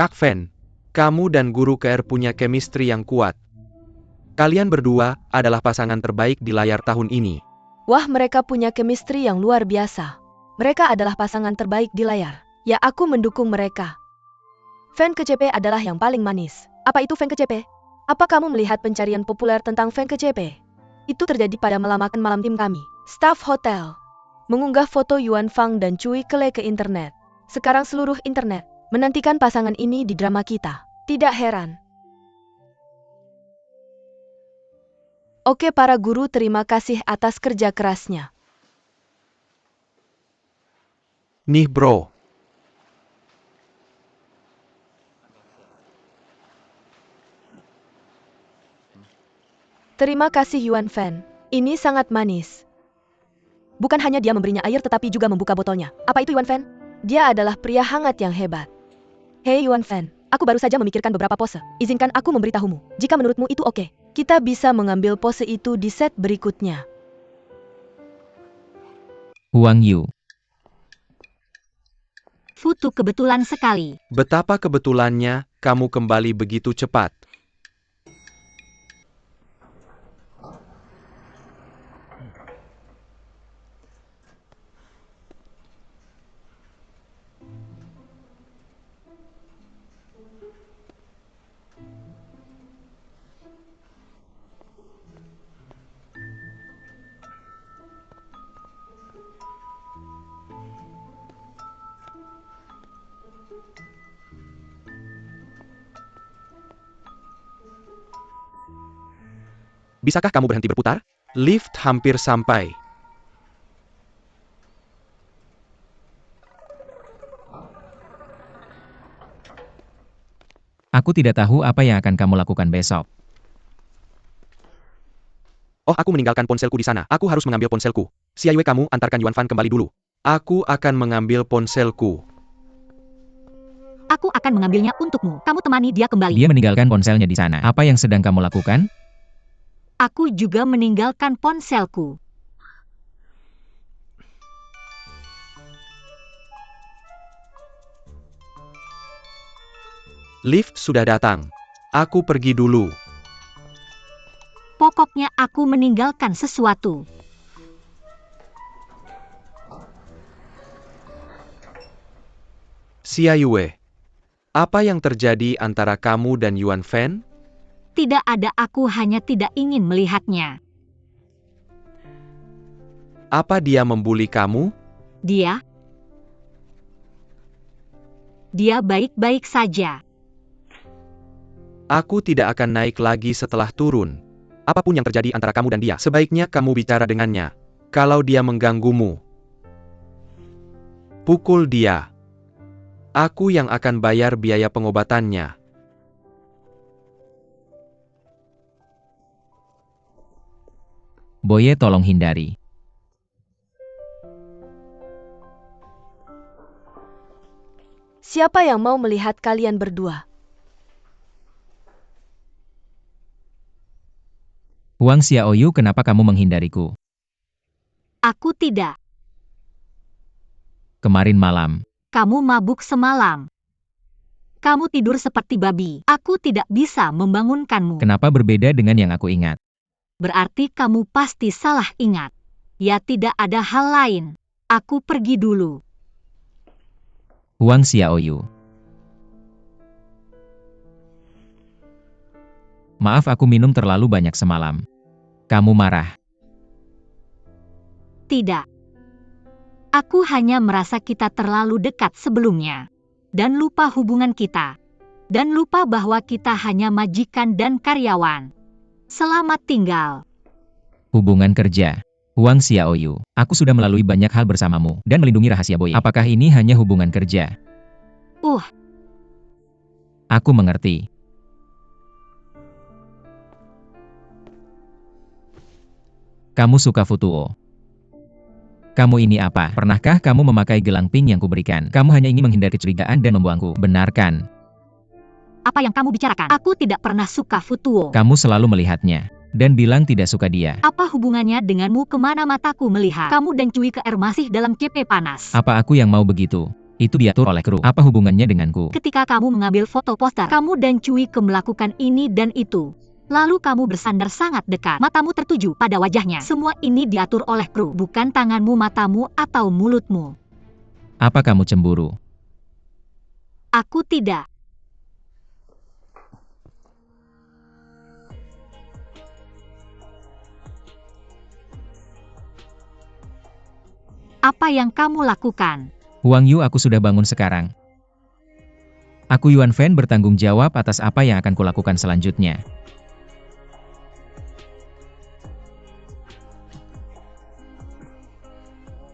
Kak Fan, kamu dan guru KR punya chemistry yang kuat. Kalian berdua adalah pasangan terbaik di layar tahun ini. Wah, mereka punya chemistry yang luar biasa. Mereka adalah pasangan terbaik di layar. Ya, aku mendukung mereka. Fan KCP adalah yang paling manis. Apa itu fan KCP? Apa kamu melihat pencarian populer tentang fan KCP? Itu terjadi pada malam makan malam tim kami. Staff hotel mengunggah foto Yuan Fang dan Cui Kele ke internet. Sekarang seluruh internet menantikan pasangan ini di drama kita. Tidak heran. Oke para guru, terima kasih atas kerja kerasnya. Nih bro. Terima kasih Yuan Fan. Ini sangat manis. Bukan hanya dia memberinya air tetapi juga membuka botolnya. Apa itu Yuan Fan? Dia adalah pria hangat yang hebat. Hei Yuan Fan, aku baru saja memikirkan beberapa pose. Izinkan aku memberitahumu. Jika menurutmu itu oke, kita bisa mengambil pose itu di set berikutnya. Huang Yu. Futu, kebetulan sekali. Betapa kebetulannya kamu kembali begitu cepat. Bisakah kamu berhenti berputar? Lift hampir sampai. Aku tidak tahu apa yang akan kamu lakukan besok. Oh, aku meninggalkan ponselku di sana. Aku harus mengambil ponselku. Xiaiyue, kamu antarkan Yuan Fan kembali dulu. Aku akan mengambil ponselku. Aku akan mengambilnya untukmu. Kamu temani dia kembali. Dia meninggalkan ponselnya di sana. Apa yang sedang kamu lakukan? Aku juga meninggalkan ponselku. Lift sudah datang. Aku pergi dulu. Pokoknya aku meninggalkan sesuatu. Xiaiyue, apa yang terjadi antara kamu dan Yuan Fan? Tidak ada, aku hanya tidak ingin melihatnya. Apa dia membuli kamu? Dia baik-baik saja. Aku tidak akan naik lagi setelah turun. Apapun yang terjadi antara kamu dan dia, sebaiknya kamu bicara dengannya. Kalau dia mengganggumu, pukul dia. Aku yang akan bayar biaya pengobatannya. Boye, tolong hindari. Siapa yang mau melihat kalian berdua? Huang Xiaoyu, kenapa kamu menghindariku? Aku tidak. Kemarin malam. Kamu mabuk semalam. Kamu tidur seperti babi. Aku tidak bisa membangunkanmu. Kenapa berbeda dengan yang aku ingat? Berarti kamu pasti salah ingat. Ya, tidak ada hal lain. Aku pergi dulu. Huang Xiaoyu. Maaf, aku minum terlalu banyak semalam. Kamu marah? Tidak. Aku hanya merasa kita terlalu dekat sebelumnya. Dan lupa hubungan kita. Dan lupa bahwa kita hanya majikan dan karyawan. Selamat tinggal. Hubungan kerja. Huang Xiaoyu, aku sudah melalui banyak hal bersamamu dan melindungi rahasia Boye. Apakah ini hanya hubungan kerja? Aku mengerti. Kamu suka Futuo. Kamu ini apa? Pernahkah kamu memakai gelang pink yang kuberikan? Kamu hanya ingin menghindari kecurigaan dan membuangku, benar kan? Apa yang kamu bicarakan? Aku tidak pernah suka Futuo. Kamu selalu melihatnya dan bilang tidak suka dia. Apa hubungannya denganmu? Kemana mataku melihat? Kamu dan Cui KR masih dalam CP panas. Apa aku yang mau begitu? Itu diatur oleh kru. Apa hubungannya denganku? Ketika kamu mengambil foto poster, kamu dan Cui Ke melakukan ini dan itu. Lalu kamu bersandar sangat dekat. Matamu tertuju pada wajahnya. Semua ini diatur oleh kru, bukan tanganmu, matamu, atau mulutmu. Apa kamu cemburu? Aku tidak. Apa yang kamu lakukan? Huang Yu, aku sudah bangun sekarang. Aku Yuan Fan bertanggung jawab atas apa yang akan kulakukan selanjutnya.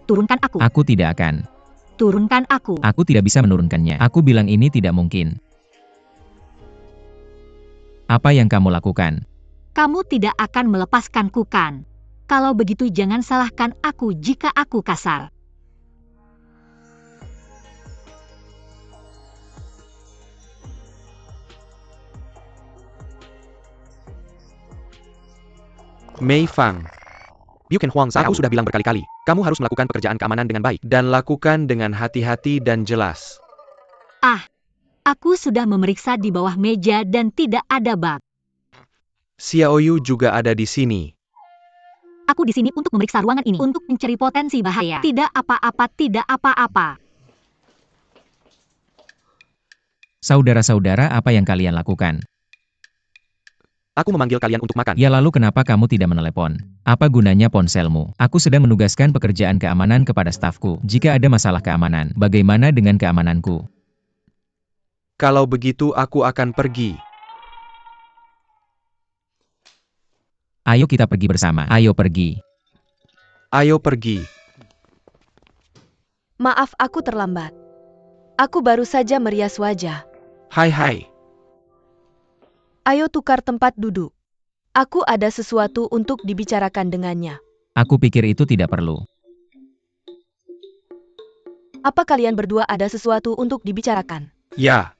Turunkan aku. Aku tidak akan. Turunkan aku. Aku tidak bisa menurunkannya. Aku bilang ini tidak mungkin. Apa yang kamu lakukan? Kamu tidak akan melepaskanku kan? Kalau begitu jangan salahkan aku jika aku kasar. Mei Fang. Bukan Huang Zhao. Aku sudah bilang berkali-kali, kamu harus melakukan pekerjaan keamanan dengan baik, dan lakukan dengan hati-hati dan jelas. Aku sudah memeriksa di bawah meja dan tidak ada bug. Xiaoyu juga ada di sini. Aku di sini untuk memeriksa ruangan ini, untuk mencari potensi bahaya. Tidak apa-apa, tidak apa-apa. Saudara-saudara, apa yang kalian lakukan? Aku memanggil kalian untuk makan. Ya, lalu kenapa kamu tidak menelepon? Apa gunanya ponselmu? Aku sedang menugaskan pekerjaan keamanan kepada stafku. Jika ada masalah keamanan, bagaimana dengan keamananku? Kalau begitu aku akan pergi. Ayo kita pergi bersama. Ayo pergi. Ayo pergi. Maaf, aku terlambat. Aku baru saja merias wajah. Hai. Ayo tukar tempat duduk. Aku ada sesuatu untuk dibicarakan dengannya. Aku pikir itu tidak perlu. Apa kalian berdua ada sesuatu untuk dibicarakan? Ya.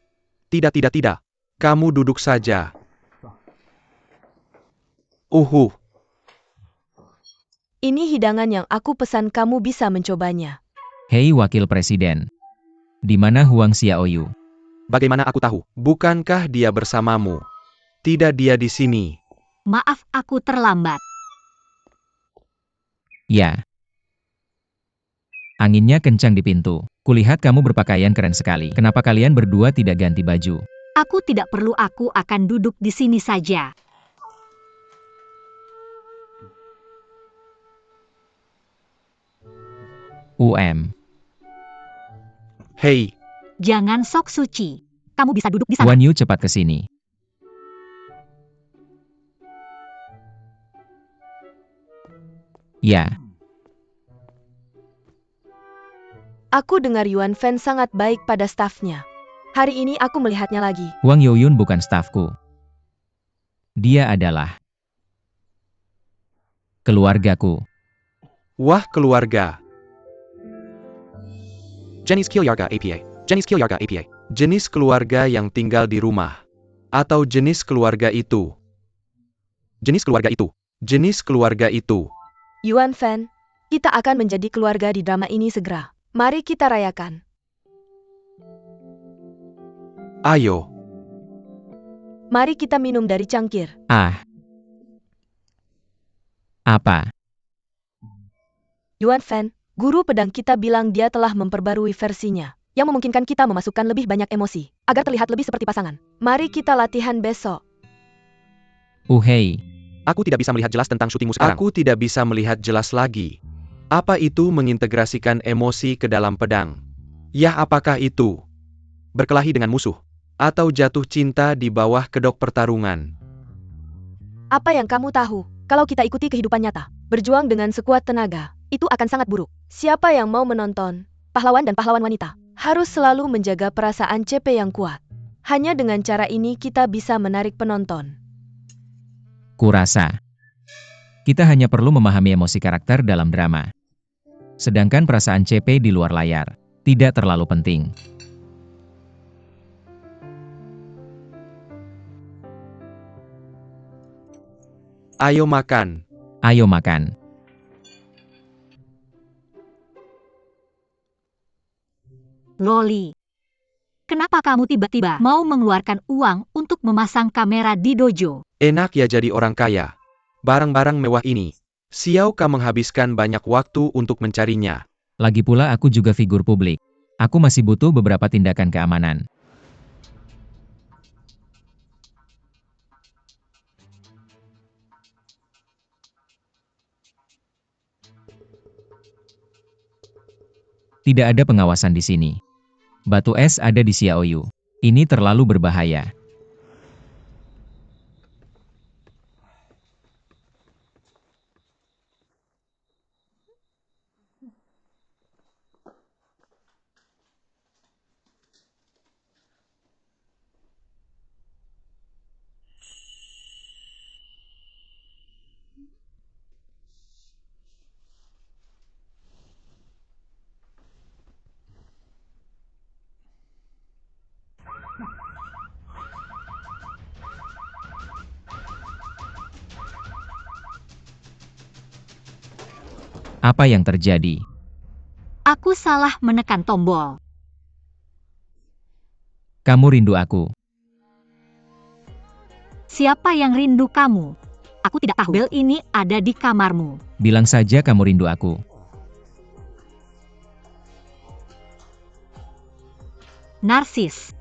Tidak. Kamu duduk saja. Ini hidangan yang aku pesan, kamu bisa mencobanya. Hei Wakil Presiden. Di mana Huang Xiaoyu? Bagaimana aku tahu? Bukankah dia bersamamu? Tidak, dia di sini. Maaf, aku terlambat. Ya. Anginnya kencang di pintu. Kulihat kamu berpakaian keren sekali. Kenapa kalian berdua tidak ganti baju? Aku tidak perlu, aku akan duduk di sini saja. Hei, Jangan sok suci. Kamu bisa duduk di sana. Guan Yu, cepat ke sini. Ya. Aku dengar Yuan Fan sangat baik pada stafnya. Hari ini aku melihatnya lagi. Huang Youyun bukan stafku. Dia adalah keluargaku. wah keluarga. Jenis keluarga APA. Jenis keluarga yang tinggal di rumah. Atau jenis keluarga itu. Jenis keluarga itu. Yuan Fan, kita akan menjadi keluarga di drama ini segera. Mari kita rayakan. Ayo. Mari kita minum dari cangkir. Apa? Yuan Fan, guru pedang kita bilang dia telah memperbarui versinya, yang memungkinkan kita memasukkan lebih banyak emosi, agar terlihat lebih seperti pasangan. Mari kita latihan besok. Hei. Aku tidak bisa melihat jelas tentang syutingmu sekarang. Aku tidak bisa melihat jelas lagi. Apa itu mengintegrasikan emosi ke dalam pedang? Yah, apakah itu berkelahi dengan musuh? Atau jatuh cinta di bawah kedok pertarungan? Apa yang kamu tahu? Kalau kita ikuti kehidupan nyata, berjuang dengan sekuat tenaga, itu akan sangat buruk. Siapa yang mau menonton? Pahlawan dan pahlawan wanita harus selalu menjaga perasaan CP yang kuat. Hanya dengan cara ini kita bisa menarik penonton. Kurasa kita hanya perlu memahami emosi karakter dalam drama. Sedangkan perasaan CP di luar layar tidak terlalu penting. Ayo makan. Ayo makan. Loli. Kenapa kamu tiba-tiba mau mengeluarkan uang untuk memasang kamera di dojo? Enak ya jadi orang kaya. Barang-barang mewah ini. Xiao Ka menghabiskan banyak waktu untuk mencarinya. Lagi pula aku juga figur publik. Aku masih butuh beberapa tindakan keamanan. Tidak ada pengawasan di sini. Batu es ada di Xiaoyu. Ini terlalu berbahaya. Apa yang terjadi? Aku salah menekan tombol. Kamu rindu aku. Siapa yang rindu kamu? Aku tidak tahu. Bel ini ada di kamarmu. Bilang saja kamu rindu aku. Narsis.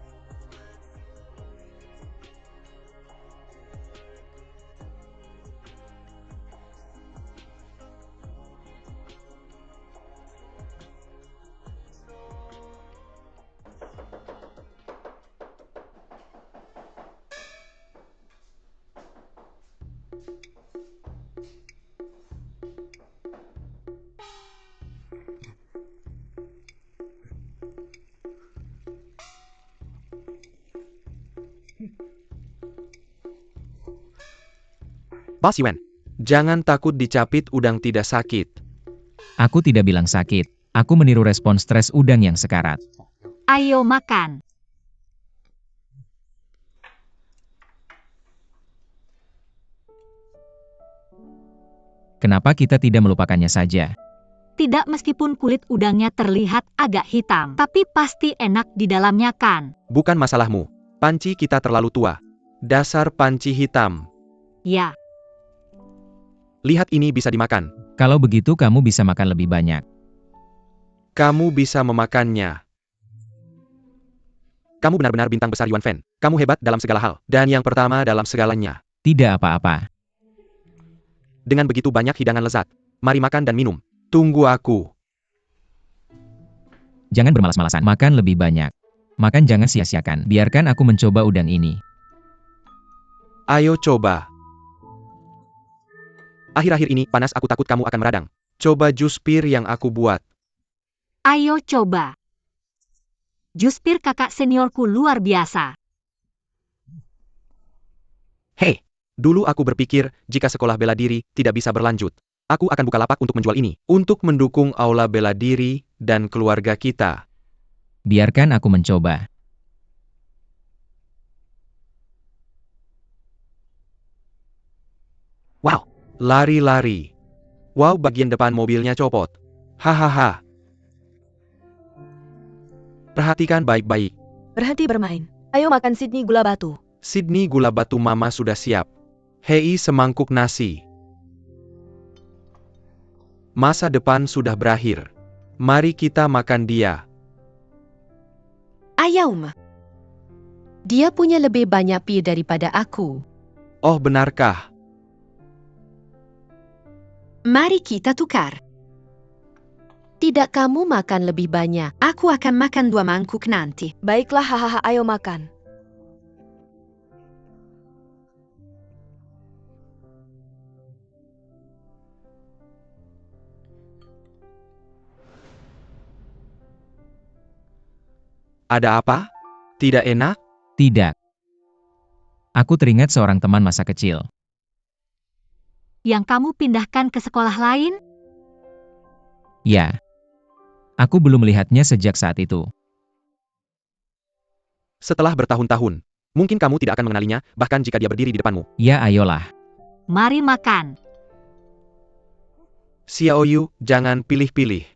Bos Yuan, jangan takut dicapit udang tidak sakit. Aku tidak bilang sakit. Aku meniru respon stres udang yang sekarat. Ayo makan. Kenapa kita tidak melupakannya saja? Tidak, meskipun kulit udangnya terlihat agak hitam, tapi pasti enak di dalamnya kan? Bukan masalahmu. Panci kita terlalu tua. Dasar panci hitam. Ya. Lihat, ini bisa dimakan. Kalau begitu kamu bisa makan lebih banyak. Kamu bisa memakannya. Kamu benar-benar bintang besar Yuan Fan. Kamu hebat dalam segala hal. Dan yang pertama dalam segalanya. Tidak apa-apa. Dengan begitu banyak hidangan lezat. Mari makan dan minum. Tunggu aku. Jangan bermalas-malasan. Makan lebih banyak. Makan, jangan sia-siakan. Biarkan aku mencoba udang ini. Ayo coba. Akhir-akhir ini panas, aku takut kamu akan meradang. Coba jus pir yang aku buat. Ayo coba. Jus pir kakak seniorku luar biasa. Hei, dulu aku berpikir, jika sekolah bela diri tidak bisa berlanjut, aku akan buka lapak untuk menjual ini, untuk mendukung aula bela diri dan keluarga kita. Biarkan aku mencoba. Wow, lari-lari. Wow, bagian depan mobilnya copot. Hahaha. Perhatikan baik-baik. Berhenti bermain. Ayo makan Sydney gula batu. Sydney gula batu mama sudah siap. Hei, semangkuk nasi. Masa depan sudah berakhir. Mari kita makan dia. Ayaum. Dia punya lebih banyak pi daripada aku. Oh, benarkah? Mari kita tukar. Tidak, kamu makan lebih banyak. Aku akan makan 2 mangkuk nanti. Baiklah, hahaha, ayo makan. Ada apa? Tidak enak? Tidak. Aku teringat seorang teman masa kecil. Yang kamu pindahkan ke sekolah lain? Ya. Aku belum melihatnya sejak saat itu. Setelah bertahun-tahun, mungkin kamu tidak akan mengenalinya, bahkan jika dia berdiri di depanmu. Ya, ayolah. Mari makan. Xiaoyu, jangan pilih-pilih.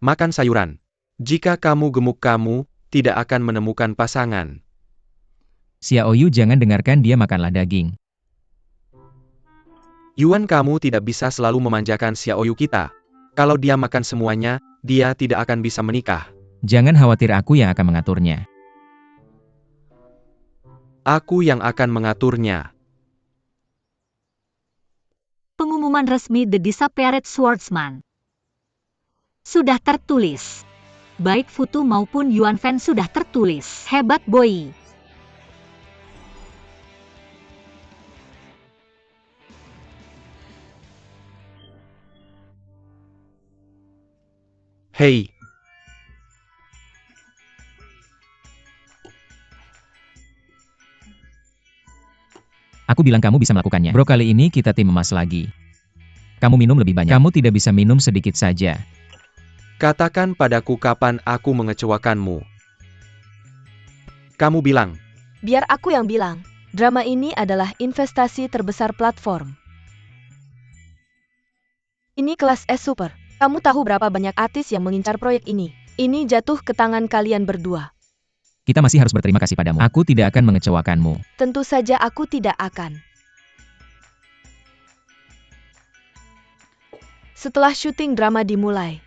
Makan sayuran. Jika kamu gemuk, kamu tidak akan menemukan pasangan. Xiaoyu jangan dengarkan dia, makanlah daging. Yuan, kamu tidak bisa selalu memanjakan Xiaoyu kita. Kalau dia makan semuanya, dia tidak akan bisa menikah. Jangan khawatir, aku yang akan mengaturnya. Aku yang akan mengaturnya. Pengumuman resmi The Disappeared Swordsman. Sudah tertulis. Baik Futu maupun Yuan Fan sudah tertulis. Hebat Boy. Hei. Aku bilang kamu bisa melakukannya. Bro, kali ini kita tim emas lagi. Kamu minum lebih banyak. Kamu tidak bisa minum sedikit saja. Katakan padaku kapan aku mengecewakanmu. Kamu bilang. Biar aku yang bilang. Drama ini adalah investasi terbesar platform. Ini kelas S Super. Kamu tahu berapa banyak artis yang mengincar proyek ini? Ini jatuh ke tangan kalian berdua. Kita masih harus berterima kasih padamu. Aku tidak akan mengecewakanmu. Tentu saja aku tidak akan. Setelah syuting drama dimulai,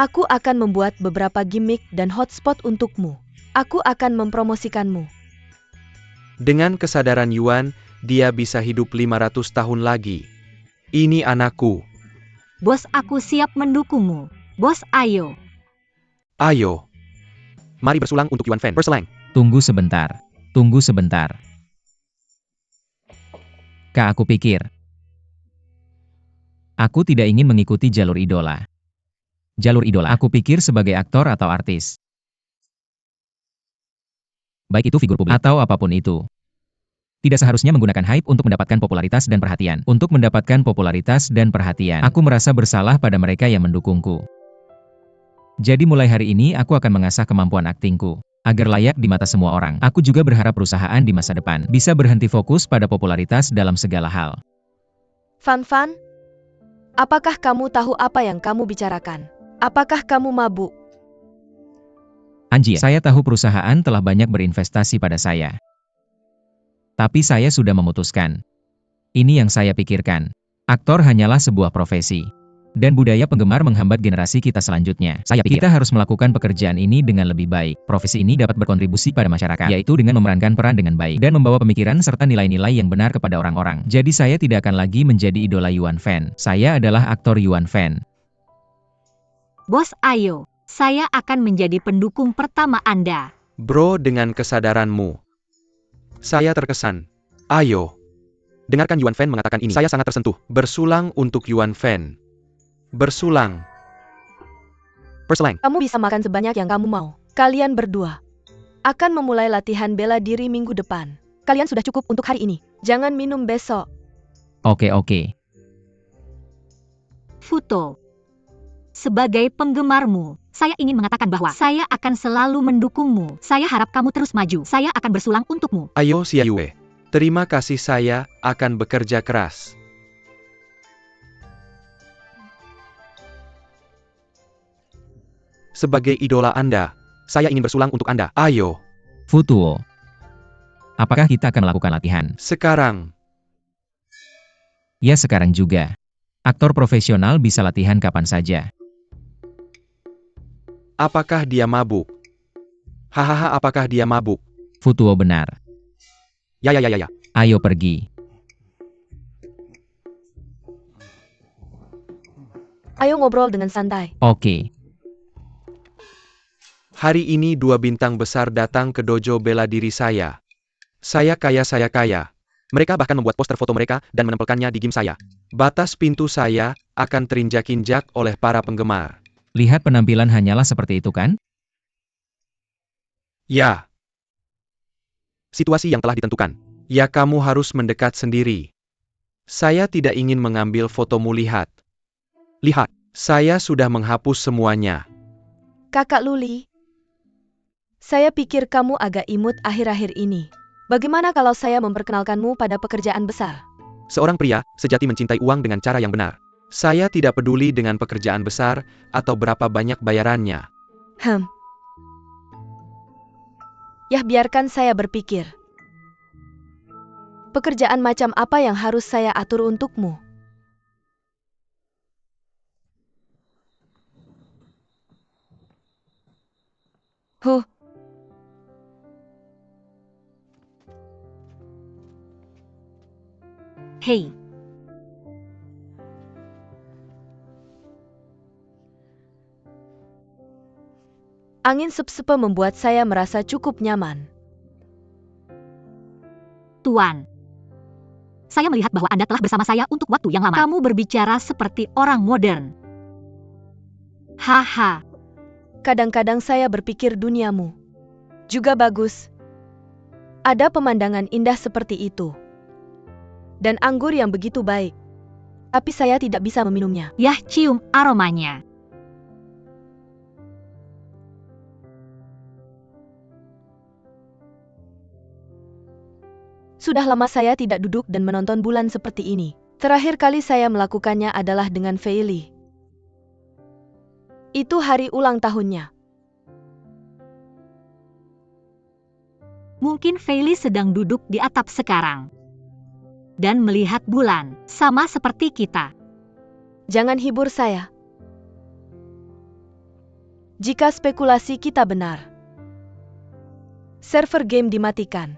aku akan membuat beberapa gimmick dan hotspot untukmu. Aku akan mempromosikanmu. Dengan kesadaran Yuan, dia bisa hidup 500 tahun lagi. Ini anakku. Bos, aku siap mendukungmu. Bos, ayo. Ayo. Mari bersulang untuk Yuan Fan. Berselang. Tunggu sebentar. Tunggu sebentar. Kak, aku pikir. Aku tidak ingin mengikuti jalur idola. Jalur idola, aku pikir sebagai aktor atau artis. Baik itu figur publik atau apapun itu. Tidak seharusnya menggunakan hype untuk mendapatkan popularitas dan perhatian. Untuk mendapatkan popularitas dan perhatian, aku merasa bersalah pada mereka yang mendukungku. Jadi mulai hari ini aku akan mengasah kemampuan aktingku, agar layak di mata semua orang. Aku juga berharap perusahaan di masa depan bisa berhenti fokus pada popularitas dalam segala hal. Fan, apakah kamu tahu apa yang kamu bicarakan? Apakah kamu mabuk? Anjir, saya tahu perusahaan telah banyak berinvestasi pada saya. Tapi saya sudah memutuskan. Ini yang saya pikirkan. Aktor hanyalah sebuah profesi. Dan budaya penggemar menghambat generasi kita selanjutnya. Saya pikir kita harus melakukan pekerjaan ini dengan lebih baik. Profesi ini dapat berkontribusi pada masyarakat, yaitu dengan memerankan peran dengan baik dan membawa pemikiran serta nilai-nilai yang benar kepada orang-orang. Jadi saya tidak akan lagi menjadi idola Yuan Fan. Saya adalah aktor Yuan Fan. Bos, ayo. Saya akan menjadi pendukung pertama Anda. Bro, dengan kesadaranmu. Saya terkesan. Ayo. Dengarkan Yuan Fan mengatakan ini. Saya sangat tersentuh. Bersulang untuk Yuan Fan. Bersulang. Berselang. Kamu bisa makan sebanyak yang kamu mau. Kalian berdua akan memulai latihan bela diri minggu depan. Kalian sudah cukup untuk hari ini. Jangan minum besok. Oke. Futo. Sebagai penggemarmu, saya ingin mengatakan bahwa saya akan selalu mendukungmu. Saya harap kamu terus maju. Saya akan bersulang untukmu. Ayo Xiaoyu. Terima kasih, saya akan bekerja keras. Sebagai idola Anda, saya ingin bersulang untuk Anda. Ayo. Futuo. Apakah kita akan melakukan latihan? Sekarang. Ya, sekarang juga. Aktor profesional bisa latihan kapan saja. Apakah dia mabuk? Hahaha, apakah dia mabuk? Futuo benar. Ya. Ayo pergi. Ayo ngobrol dengan santai. Oke. Hari ini 2 bintang besar datang ke dojo bela diri saya. Saya kaya. Mereka bahkan membuat poster foto mereka dan menempelkannya di gym saya. Batas pintu saya akan terinjak-injak oleh para penggemar. Lihat penampilan hanyalah seperti itu kan? Ya. Situasi yang telah ditentukan. Ya, kamu harus mendekat sendiri. Saya tidak ingin mengambil fotomu, lihat. Lihat, saya sudah menghapus semuanya. Kakak Luli, saya pikir kamu agak imut akhir-akhir ini. Bagaimana kalau saya memperkenalkanmu pada pekerjaan besar? Seorang pria sejati mencintai uang dengan cara yang benar. Saya tidak peduli dengan pekerjaan besar atau berapa banyak bayarannya. Yah, biarkan saya berpikir. Pekerjaan macam apa yang harus saya atur untukmu? Huh. Hei, Angin sep-sepe membuat saya merasa cukup nyaman. Tuan. Saya melihat bahwa Anda telah bersama saya untuk waktu yang lama. Kamu berbicara seperti orang modern. Haha. Kadang-kadang saya berpikir duniamu juga bagus. Ada pemandangan indah seperti itu. Dan anggur yang begitu baik. Tapi saya tidak bisa meminumnya. Yah, cium aromanya. Sudah lama saya tidak duduk dan menonton bulan seperti ini. Terakhir kali saya melakukannya adalah dengan Feili. Itu hari ulang tahunnya. Mungkin Feili sedang duduk di atap sekarang. Dan melihat bulan, sama seperti kita. Jangan hibur saya. Jika spekulasi kita benar, server game dimatikan.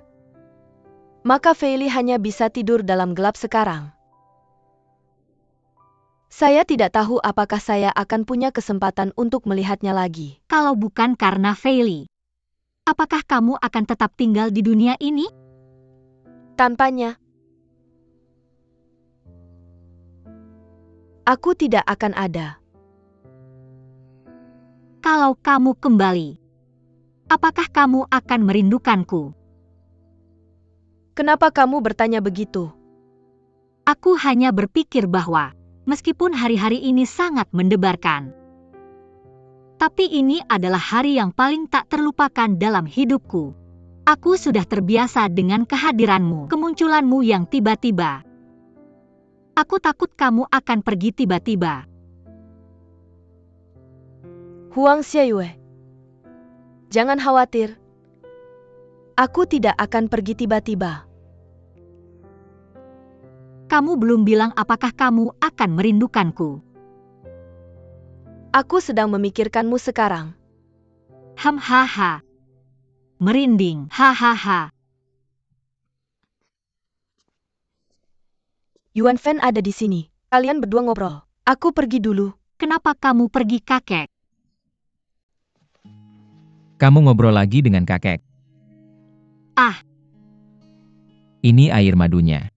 Maka Feili hanya bisa tidur dalam gelap sekarang. Saya tidak tahu apakah saya akan punya kesempatan untuk melihatnya lagi. Kalau bukan karena Feili, apakah kamu akan tetap tinggal di dunia ini? Tanpanya, aku tidak akan ada. Kalau kamu kembali, apakah kamu akan merindukanku? Kenapa kamu bertanya begitu? Aku hanya berpikir bahwa, meskipun hari-hari ini sangat mendebarkan, tapi ini adalah hari yang paling tak terlupakan dalam hidupku. Aku sudah terbiasa dengan kehadiranmu, kemunculanmu yang tiba-tiba. Aku takut kamu akan pergi tiba-tiba. Huang Xiaoyue, jangan khawatir. Aku tidak akan pergi tiba-tiba. Kamu belum bilang apakah kamu akan merindukanku. Aku sedang memikirkanmu sekarang. Hahaha. Merinding, hahaha. Yuan Fan ada di sini. Kalian berdua ngobrol. Aku pergi dulu. Kenapa kamu pergi, kakek? Kamu ngobrol lagi dengan kakek. Ah, Ini air madunya.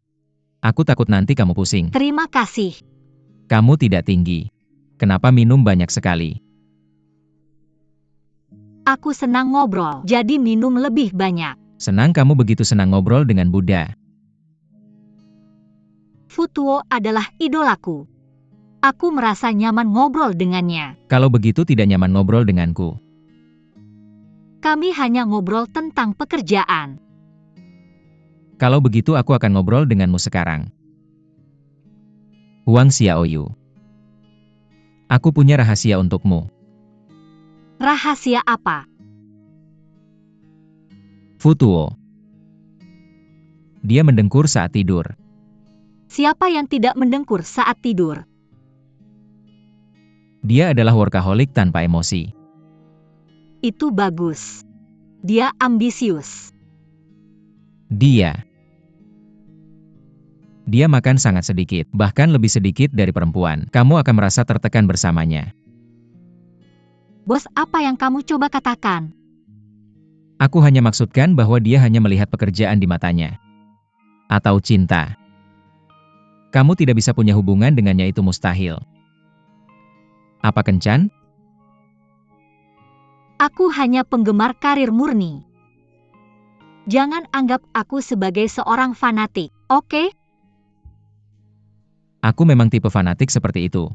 Aku takut nanti kamu pusing. terima kasih. Kamu tidak tinggi. Kenapa minum banyak sekali? Aku senang ngobrol, jadi minum lebih banyak. Senang kamu begitu senang ngobrol dengan Buddha. Futuo adalah idolaku. Aku merasa nyaman ngobrol dengannya. Kalau begitu tidak nyaman ngobrol denganku. Kami hanya ngobrol tentang pekerjaan. Kalau begitu aku akan ngobrol denganmu sekarang. Huang Xiaoyu. Aku punya rahasia untukmu. Rahasia apa? Futuo. Dia mendengkur saat tidur. Siapa yang tidak mendengkur saat tidur? Dia adalah workaholic tanpa emosi. Itu bagus. Dia ambisius. Dia makan sangat sedikit, bahkan lebih sedikit dari perempuan. Kamu akan merasa tertekan bersamanya. Bos, apa yang kamu coba katakan? Aku hanya maksudkan bahwa dia hanya melihat pekerjaan di matanya. Atau cinta. Kamu tidak bisa punya hubungan dengannya, itu mustahil. Apa kencan? Aku hanya penggemar karir murni. Jangan anggap aku sebagai seorang fanatik, oke? Aku memang tipe fanatik seperti itu.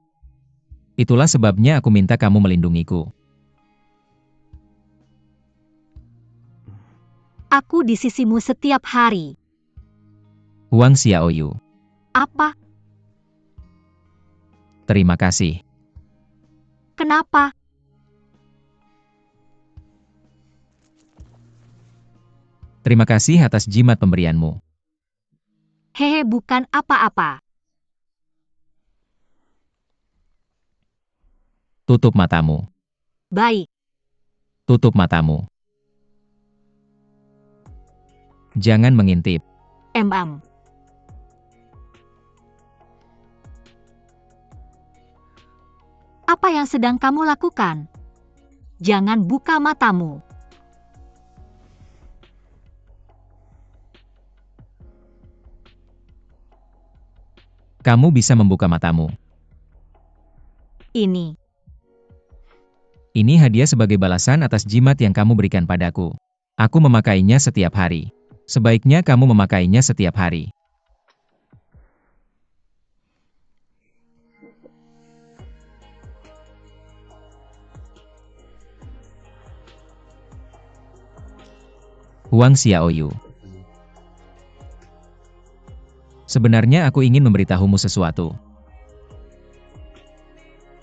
Itulah sebabnya aku minta kamu melindungiku. Aku di sisimu setiap hari. Huang Xiaoyu. Apa? Terima kasih. Kenapa? Terima kasih atas jimat pemberianmu. Hehe, bukan apa-apa. Tutup matamu. Baik. Tutup matamu. Jangan mengintip. Apa yang sedang kamu lakukan? Jangan buka matamu. Kamu bisa membuka matamu. Ini. Ini hadiah sebagai balasan atas jimat yang kamu berikan padaku. Aku memakainya setiap hari. Sebaiknya kamu memakainya setiap hari. Huang Xiaoyu. Sebenarnya aku ingin memberitahumu sesuatu.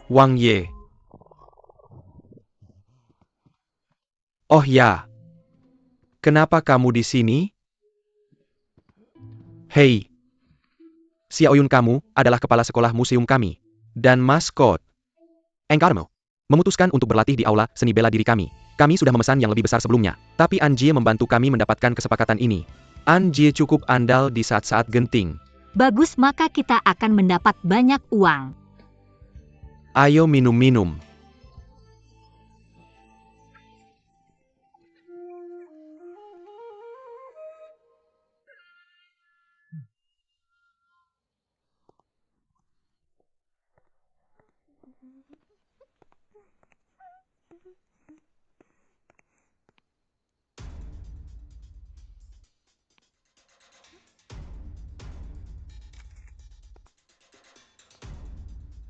Wang Ye. Oh ya. Kenapa kamu di sini? Hei. Xiaoyun, kamu adalah kepala sekolah museum kami. Dan maskot. Engkarmo memutuskan untuk berlatih di aula seni bela diri kami. Kami sudah memesan yang lebih besar sebelumnya. Tapi Anjie membantu kami mendapatkan kesepakatan ini. Anjie cukup andal di saat-saat genting. Bagus, maka kita akan mendapat banyak uang. Ayo minum-minum.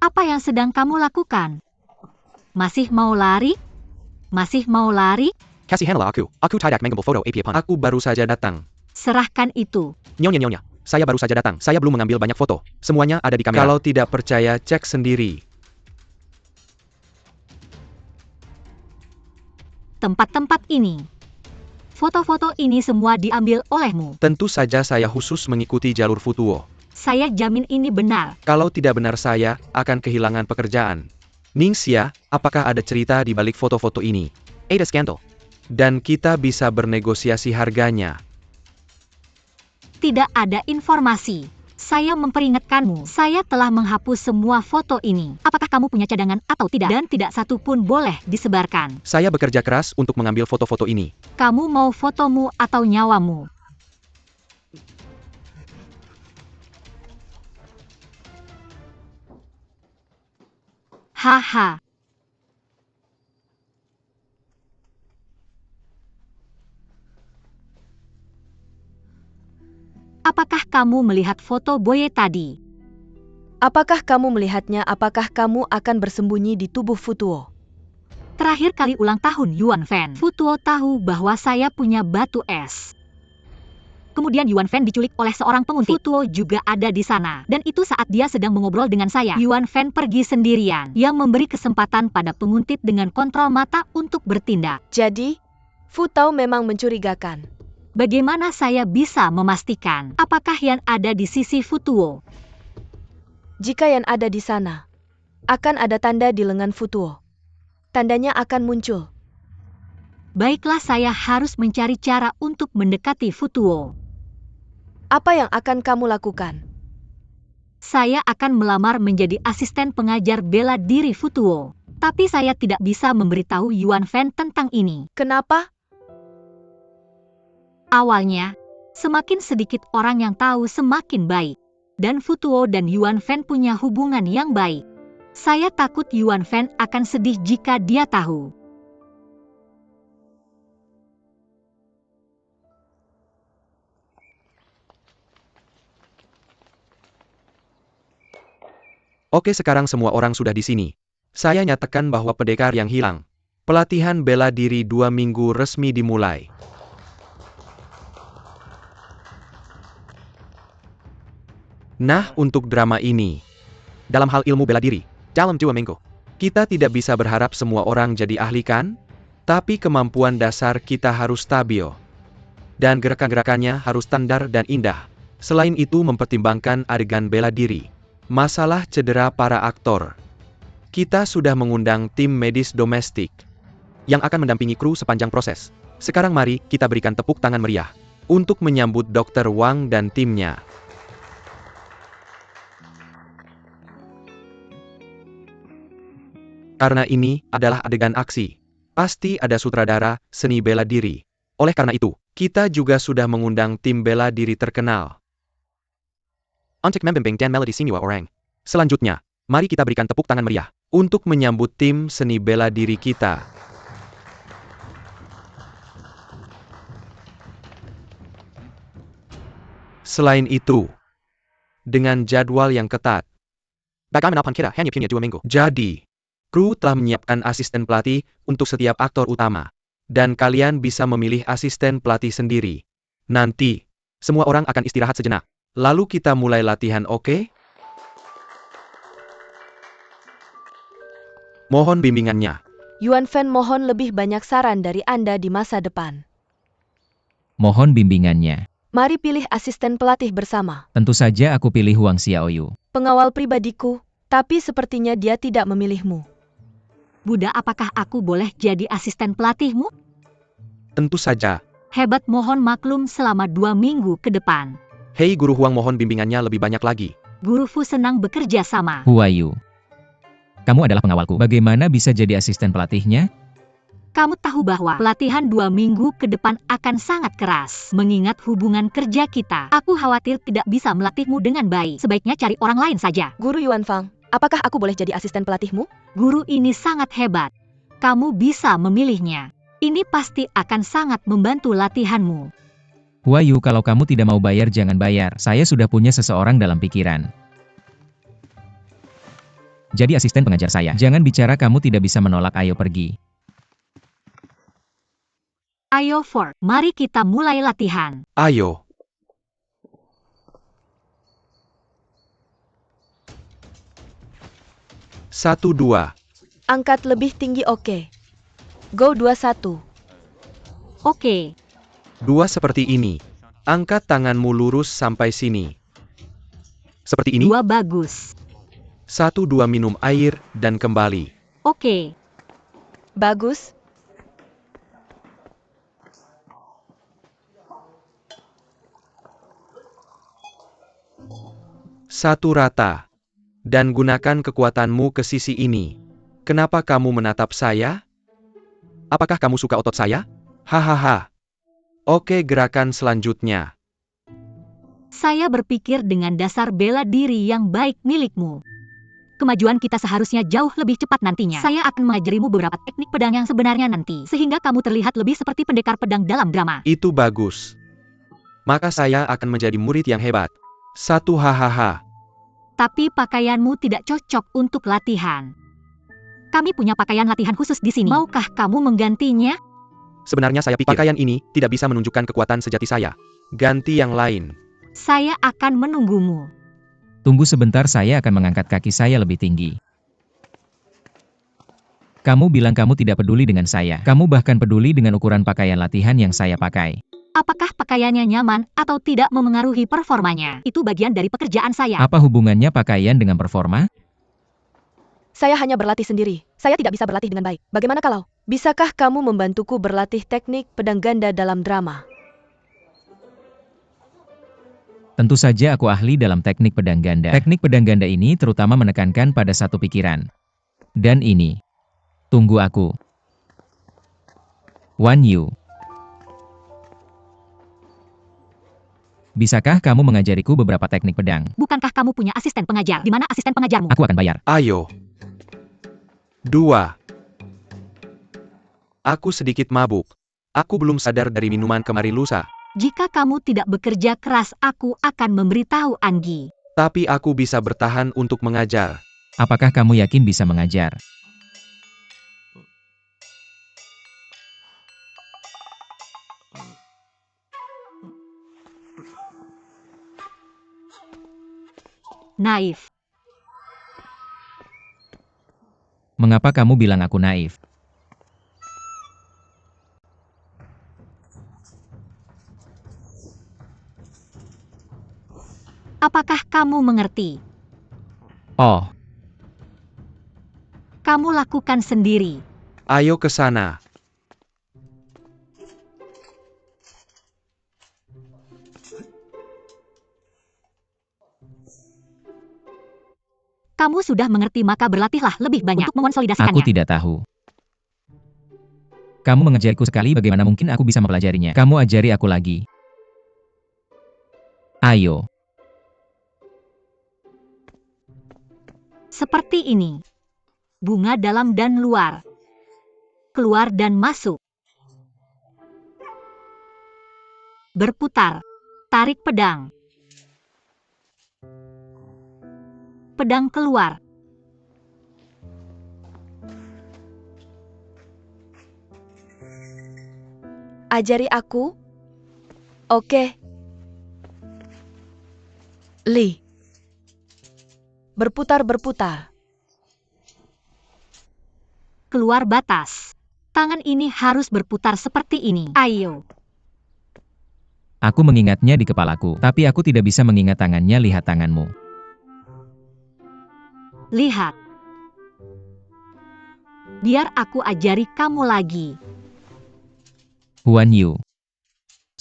Apa yang sedang kamu lakukan? Masih mau lari? Masih mau lari? Kasihanlah aku. Aku tidak mengambil foto APA. Aku baru saja datang. Serahkan itu. Nyonya. Saya baru saja datang. Saya belum mengambil banyak foto. Semuanya ada di kamera. Kalau tidak percaya, cek sendiri. Tempat-tempat ini. Foto-foto ini semua diambil olehmu. Tentu saja saya khusus mengikuti jalur Futuo. Saya jamin ini benar. Kalau tidak benar saya akan kehilangan pekerjaan. Ningxia, apakah ada cerita di balik foto-foto ini? Ada skandal. Dan kita bisa bernegosiasi harganya. Tidak ada informasi. Saya memperingatkanmu, saya telah menghapus semua foto ini. Apakah kamu punya cadangan atau tidak? Dan tidak satu pun boleh disebarkan. Saya bekerja keras untuk mengambil foto-foto ini. Kamu mau fotomu atau nyawamu? Haha. Apakah kamu melihat foto Boye tadi? Apakah kamu melihatnya? Apakah kamu akan bersembunyi di tubuh Futuo? Terakhir kali ulang tahun Yuan Fan, Futuo tahu bahwa saya punya batu es. Kemudian Yuan Fan diculik oleh seorang penguntit. Futuo juga ada di sana. Dan itu saat dia sedang mengobrol dengan saya. Yuan Fan pergi sendirian. Yang memberi kesempatan pada penguntit dengan kontrol mata untuk bertindak. Jadi, Futao memang mencurigakan. Bagaimana saya bisa memastikan apakah Yan ada di sisi Futuo? Jika Yan ada di sana, akan ada tanda di lengan Futuo. Tandanya akan muncul. Baiklah, saya harus mencari cara untuk mendekati Futuo. Apa yang akan kamu lakukan? Saya akan melamar menjadi asisten pengajar bela diri Futuo. Tapi saya tidak bisa memberitahu Yuan Fan tentang ini. Kenapa? Awalnya, semakin sedikit orang yang tahu semakin baik. Dan Futuo dan Yuan Fan punya hubungan yang baik. Saya takut Yuan Fan akan sedih jika dia tahu. Oke, sekarang semua orang sudah di sini. Saya nyatakan bahwa pendekar yang hilang. Pelatihan bela diri 2 minggu resmi dimulai. Nah, untuk drama ini. Dalam hal ilmu bela diri, dalam 2 minggu. Kita tidak bisa berharap semua orang jadi ahli kan? Tapi kemampuan dasar kita harus stabil. Dan gerakan-gerakannya harus standar dan indah. Selain itu mempertimbangkan adegan bela diri. Masalah cedera para aktor. Kita sudah mengundang tim medis domestik yang akan mendampingi kru sepanjang proses. Sekarang mari kita berikan tepuk tangan meriah untuk menyambut Dr. Wang dan timnya. Karena ini adalah adegan aksi, pasti ada sutradara seni bela diri. Oleh karena itu, kita juga sudah mengundang tim bela diri terkenal. Untuk membimbing dan melodi semua orang. Selanjutnya, mari kita berikan tepuk tangan meriah untuk menyambut tim seni bela diri kita. Selain itu, dengan jadwal yang ketat, bagaimanapun kita hanya punya 2 minggu. Jadi, kru telah menyiapkan asisten pelatih untuk setiap aktor utama. Dan kalian bisa memilih asisten pelatih sendiri. Nanti, semua orang akan istirahat sejenak. Lalu kita mulai latihan, oke? Mohon bimbingannya. Yuan Fan mohon lebih banyak saran dari Anda di masa depan. Mohon bimbingannya. Mari pilih asisten pelatih bersama. Tentu saja aku pilih Huang Xiaoyu. Pengawal pribadiku, tapi sepertinya dia tidak memilihmu. Buddha, apakah aku boleh jadi asisten pelatihmu? Tentu saja. Hebat, mohon maklum selama 2 minggu ke depan. Hei Guru Huang, mohon bimbingannya lebih banyak lagi. Guru Fu senang bekerja sama. Huayu. Kamu adalah pengawalku. Bagaimana bisa jadi asisten pelatihnya? Kamu tahu bahwa pelatihan 2 minggu ke depan akan sangat keras. Mengingat hubungan kerja kita, aku khawatir tidak bisa melatihmu dengan baik. Sebaiknya cari orang lain saja. Guru Yuan Fang, apakah aku boleh jadi asisten pelatihmu? Guru ini sangat hebat. Kamu bisa memilihnya. Ini pasti akan sangat membantu latihanmu. Huayu, kalau kamu tidak mau bayar jangan bayar. Saya sudah punya seseorang dalam pikiran. Jadi asisten pengajar saya. Jangan bicara kamu tidak bisa menolak, ayo pergi. Ayo Ford, mari kita mulai latihan. Ayo. Satu, 2. Angkat lebih tinggi, oke. Go 21. Oke. 2 seperti ini. Angkat tanganmu lurus sampai sini. Seperti ini. 2 bagus. 1, 2 minum air dan kembali. Oke. Bagus. Satu rata. Dan gunakan kekuatanmu ke sisi ini. Kenapa kamu menatap saya? Apakah kamu suka otot saya? Hahaha. Oke, gerakan selanjutnya. Saya berpikir dengan dasar bela diri yang baik milikmu. Kemajuan kita seharusnya jauh lebih cepat nantinya. Saya akan mengajarimu beberapa teknik pedang yang sebenarnya nanti, sehingga kamu terlihat lebih seperti pendekar pedang dalam drama. Itu bagus. Maka saya akan menjadi murid yang hebat. 1, hahaha. Tapi pakaianmu tidak cocok untuk latihan. Kami punya pakaian latihan khusus di sini. Maukah kamu menggantinya? Sebenarnya saya pikir pakaian ini tidak bisa menunjukkan kekuatan sejati saya. Ganti yang lain. Saya akan menunggumu. Tunggu sebentar, saya akan mengangkat kaki saya lebih tinggi. Kamu bilang kamu tidak peduli dengan saya. Kamu bahkan peduli dengan ukuran pakaian latihan yang saya pakai. Apakah pakaiannya nyaman atau tidak memengaruhi performanya? Itu bagian dari pekerjaan saya. Apa hubungannya pakaian dengan performa? Saya hanya berlatih sendiri. Saya tidak bisa berlatih dengan baik. Bagaimana kalau? Bisakah kamu membantuku berlatih teknik pedang ganda dalam drama? Tentu saja aku ahli dalam teknik pedang ganda. Teknik pedang ganda ini terutama menekankan pada satu pikiran. Dan ini. Tunggu aku. Wan Yu. Bisakah kamu mengajariku beberapa teknik pedang? Bukankah kamu punya asisten pengajar? Di mana asisten pengajarmu? Aku akan bayar. Ayo. 2. Aku sedikit mabuk. Aku belum sadar dari minuman kemarin lusa. Jika kamu tidak bekerja keras, aku akan memberitahu Anggi. Tapi aku bisa bertahan untuk mengajar. Apakah kamu yakin bisa mengajar? Naif. Mengapa kamu bilang aku naif? Apakah kamu mengerti? Oh, Kamu lakukan sendiri. Ayo ke sana. Kamu sudah mengerti, maka berlatihlah lebih banyak untuk aku mengonsolidasikannya. tidak tahu. Kamu mengajariku sekali, bagaimana mungkin aku bisa mempelajarinya? Kamu ajari aku lagi. Ayo. Seperti ini. Bunga dalam dan luar. Keluar dan masuk. Berputar. Tarik pedang. Pedang keluar. Ajari aku? Oke. Li. Berputar-berputar. Keluar batas. Tangan ini harus berputar seperti ini. Ayo. Aku mengingatnya di kepalaku, tapi aku tidak bisa mengingat tangannya. Lihat tanganmu. Lihat. Biar aku ajari kamu lagi. Huan Yu.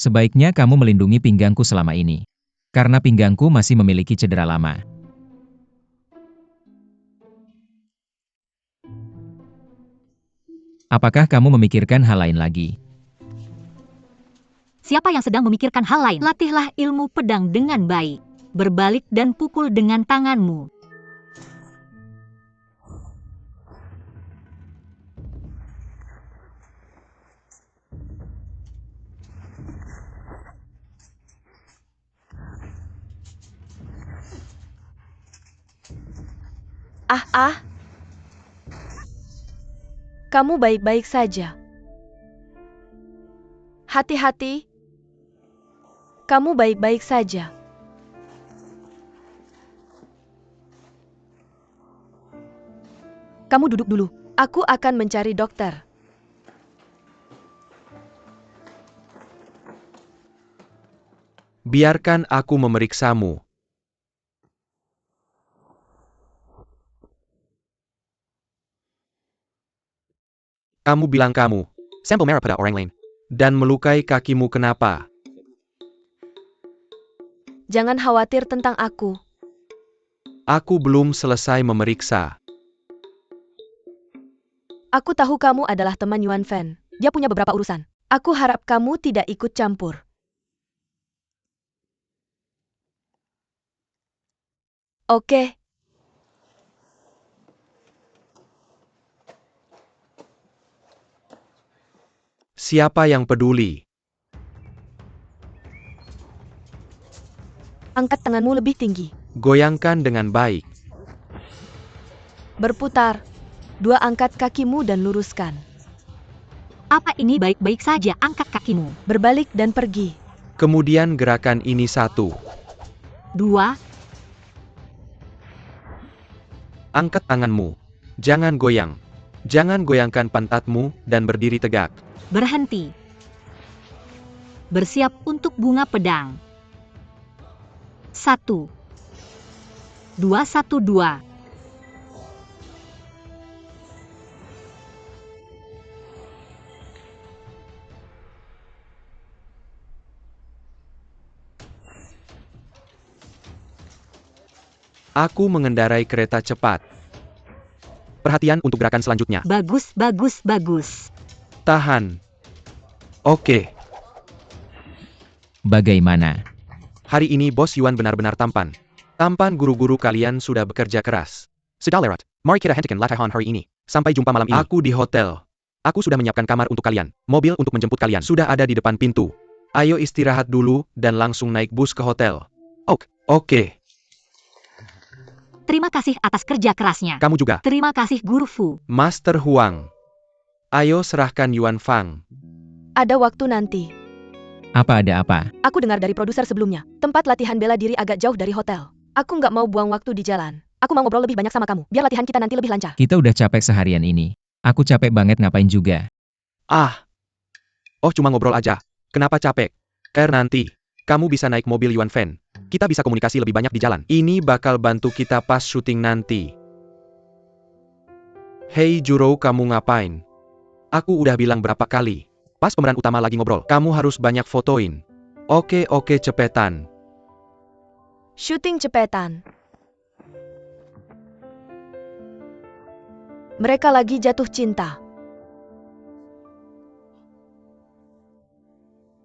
Sebaiknya kamu melindungi pinggangku selama ini. Karena pinggangku masih memiliki cedera lama. Apakah kamu memikirkan hal lain lagi? Siapa yang sedang memikirkan hal lain? Latihlah ilmu pedang dengan baik. Berbalik dan pukul dengan tanganmu. Kamu baik-baik saja. Hati-hati. Kamu baik-baik saja. Kamu duduk dulu. Aku akan mencari dokter. Biarkan aku memeriksamu. Kamu bilang kamu sampel merah pada orang lain dan melukai kakimu, kenapa? Jangan khawatir tentang aku. Aku belum selesai memeriksa. Aku tahu kamu adalah teman Yuan Fan. Dia punya beberapa urusan. Aku harap kamu tidak ikut campur. Oke. Siapa yang peduli? Angkat tanganmu lebih tinggi. Goyangkan dengan baik. Berputar. 2 angkat kakimu dan luruskan. Apa ini baik-baik saja? Angkat kakimu. Berbalik dan pergi. Kemudian gerakan ini 1. 2. Angkat tanganmu. Jangan goyang. Jangan goyangkan pantatmu dan berdiri tegak. Berhenti. Bersiap untuk bunga pedang. 1. 2, 1, 2. Aku mengendarai kereta cepat. Perhatian untuk gerakan selanjutnya. Bagus, bagus, bagus. Tahan. Oke. Bagaimana? Hari ini Bos Yuan benar-benar tampan. Tampan, guru-guru kalian sudah bekerja keras. Sedalerat, mari kita hentikan latihan hari ini. Sampai jumpa malam ini. Aku di hotel. Aku sudah menyiapkan kamar untuk kalian. Mobil untuk menjemput kalian sudah ada di depan pintu. Ayo istirahat dulu dan langsung naik bus ke hotel. Oke. Terima kasih atas kerja kerasnya. Kamu juga. Terima kasih Guru Fu. Master Huang. Ayo serahkan Yuan Fang. Ada waktu nanti. Apa ada apa? Aku dengar dari produser sebelumnya. Tempat latihan bela diri agak jauh dari hotel. Aku nggak mau buang waktu di jalan. Aku mau ngobrol lebih banyak sama kamu. Biar latihan kita nanti lebih lancar. Kita udah capek seharian ini. Aku capek banget, ngapain juga. Cuma ngobrol aja. Kenapa capek? Nanti kamu bisa naik mobil Yuan Fan. Kita bisa komunikasi lebih banyak di jalan. Ini bakal bantu kita pas syuting nanti. Hei Juro, kamu ngapain? Aku udah bilang berapa kali. Pas pemeran utama lagi ngobrol, kamu harus banyak fotoin. Oke, cepetan. Syuting cepetan. Mereka lagi jatuh cinta.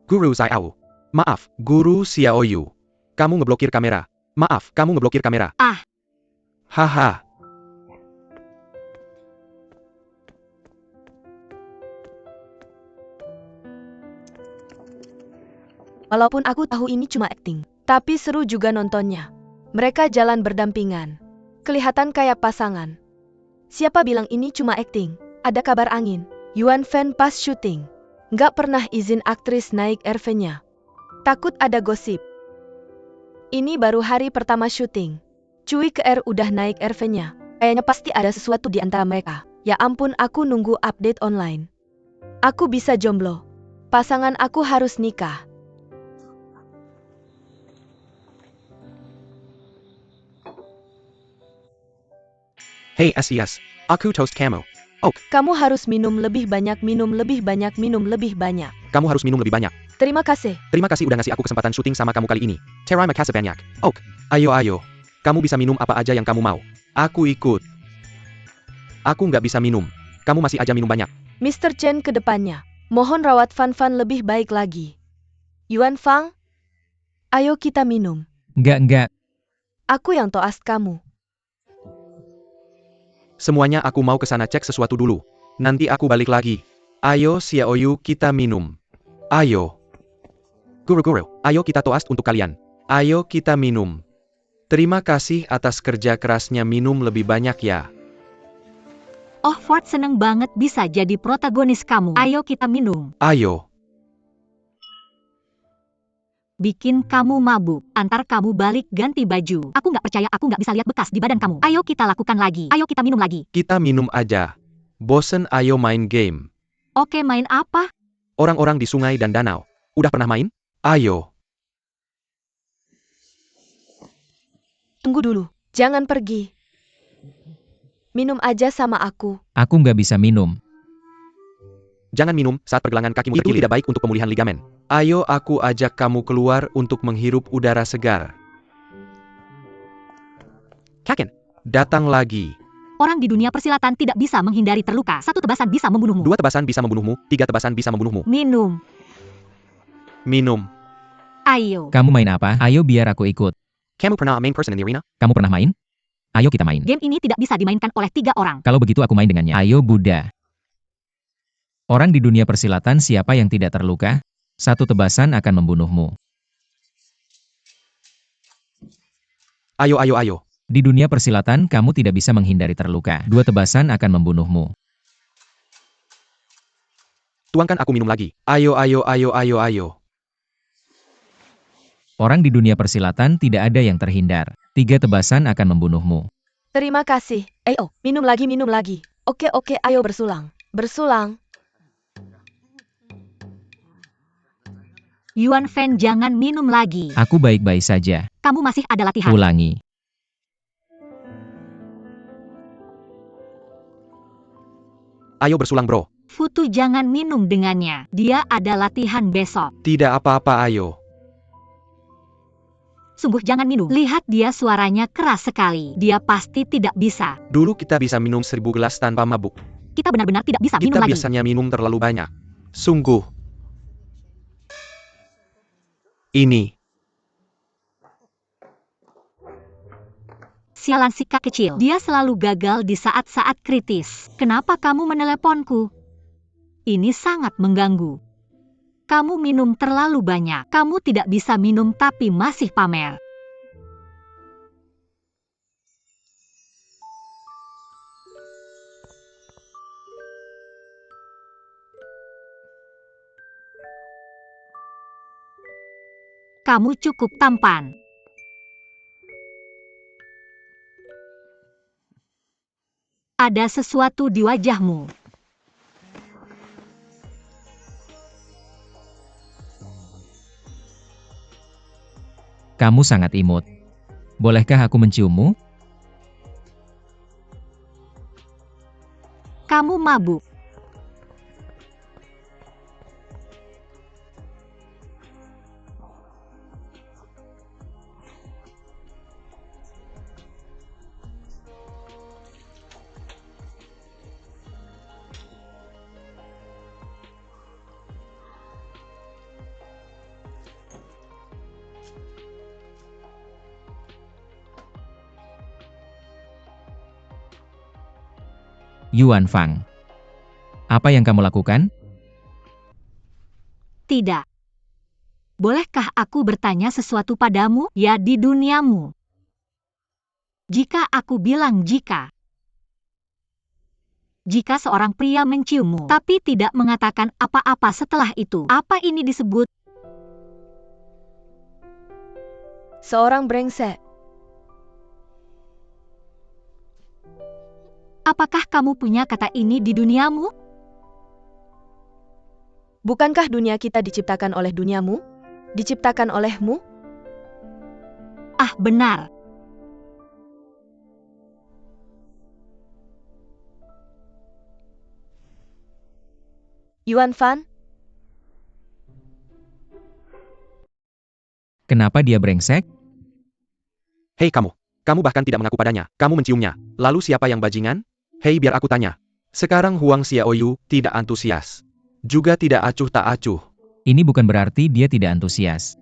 Guru Xiao. Maaf, Guru Xiaoyu. Kamu ngeblokir kamera. Maaf, kamu ngeblokir kamera. Ah. Haha. Walaupun aku tahu ini cuma akting, tapi seru juga nontonnya. Mereka jalan berdampingan. Kelihatan kayak pasangan. Siapa bilang ini cuma akting? Ada kabar angin. Yuan Fan pas syuting. Nggak pernah izin aktris naik RV-nya. Takut ada gosip. Ini baru hari pertama syuting. Cui ke R udah naik RV-nya. Kayaknya pasti ada sesuatu di antara mereka. Ya ampun, aku nunggu update online. Aku bisa jomblo. Pasangan aku harus nikah. Hey SES, aku toast kamu. Oh, Kamu harus minum lebih banyak, minum lebih banyak, minum lebih banyak. kamu harus minum lebih banyak. Terima kasih. Terima kasih udah ngasih aku kesempatan syuting sama kamu kali ini. Terima kasih banyak. Oh, ayo. Kamu bisa minum apa aja yang kamu mau. Aku ikut. Aku nggak bisa minum. Kamu masih aja minum banyak. Mr. Chen ke depannya. Mohon rawat Fan lebih baik lagi. Yuan Fang, ayo kita minum. Enggak. Aku yang toast kamu. Semuanya aku mau ke sana cek sesuatu dulu. Nanti aku balik lagi. Ayo Xiaoyu, kita minum. Ayo. Guru, ayo kita toast untuk kalian. Ayo kita minum. Terima kasih atas kerja kerasnya, minum lebih banyak ya. Oh, Ford seneng banget bisa jadi protagonis kamu. Ayo kita minum. Ayo. Bikin kamu mabuk. Antar kamu balik ganti baju. Aku nggak percaya aku nggak bisa lihat bekas di badan kamu. Ayo kita lakukan lagi. Ayo kita minum lagi. Kita minum aja. Bosen, ayo main game. Oke, main apa? Orang-orang di sungai dan danau. Udah pernah main? Ayo. Tunggu dulu, jangan pergi. Minum aja sama aku. Aku nggak bisa minum. Jangan minum saat pergelangan kakimu itu tidak baik untuk pemulihan ligamen. Ayo aku ajak kamu keluar untuk menghirup udara segar. Kaken, datang lagi. Orang di dunia persilatan tidak bisa menghindari terluka. 1 tebasan bisa membunuhmu. 2 tebasan bisa membunuhmu, 3 tebasan bisa membunuhmu. Minum. Minum. Ayo. Kamu main apa? Ayo biar aku ikut. Kamu pernah main person in the arena? Kamu pernah main? Ayo kita main. Game ini tidak bisa dimainkan oleh 3 orang. Kalau begitu aku main dengannya. Ayo Buddha. Orang di dunia persilatan siapa yang tidak terluka? 1 tebasan akan membunuhmu. Ayo. Di dunia persilatan kamu tidak bisa menghindari terluka. 2 tebasan akan membunuhmu. Tuangkan aku minum lagi. Ayo. Orang di dunia persilatan tidak ada yang terhindar. 3 tebasan akan membunuhmu. Terima kasih. Minum lagi. Oke, ayo bersulang. Yuan Fan, jangan minum lagi. Aku baik-baik saja. Kamu masih ada latihan. Ulangi. Ayo bersulang bro. Futu, jangan minum dengannya. Dia ada latihan besok. Tidak apa-apa, ayo. Sungguh jangan minum. Lihat dia, suaranya keras sekali. Dia pasti tidak bisa. Dulu kita bisa minum 1000 gelas tanpa mabuk. Kita benar-benar tidak bisa minum Kita lagi. biasanya minum terlalu banyak. Sungguh. Ini. Sialan si kak kecil. Dia selalu gagal di saat-saat kritis. Kenapa kamu meneleponku? Ini sangat mengganggu. Kamu minum terlalu banyak. Kamu tidak bisa minum tapi masih pamer. Kamu cukup tampan. Ada sesuatu di wajahmu. Kamu sangat imut. Bolehkah aku menciummu? Kamu mabuk. Yuan Fang. Apa yang kamu lakukan? Tidak. Bolehkah aku bertanya sesuatu padamu? Ya, di duniamu. Jika aku bilang jika seorang pria menciummu, tapi tidak mengatakan apa-apa setelah itu, apa ini disebut? Seorang brengsek. Apakah kamu punya kata ini di duniamu? Bukankah dunia kita diciptakan oleh duniamu? Diciptakan olehmu? Ah, benar. Yuan Fan? Kenapa dia brengsek? Hei kamu. Kamu bahkan tidak mengaku padanya. Kamu menciumnya. Lalu siapa yang bajingan? Hei biar aku tanya. Sekarang Huang Xiaoyu tidak antusias. Juga tidak acuh tak acuh. Ini bukan berarti dia tidak antusias.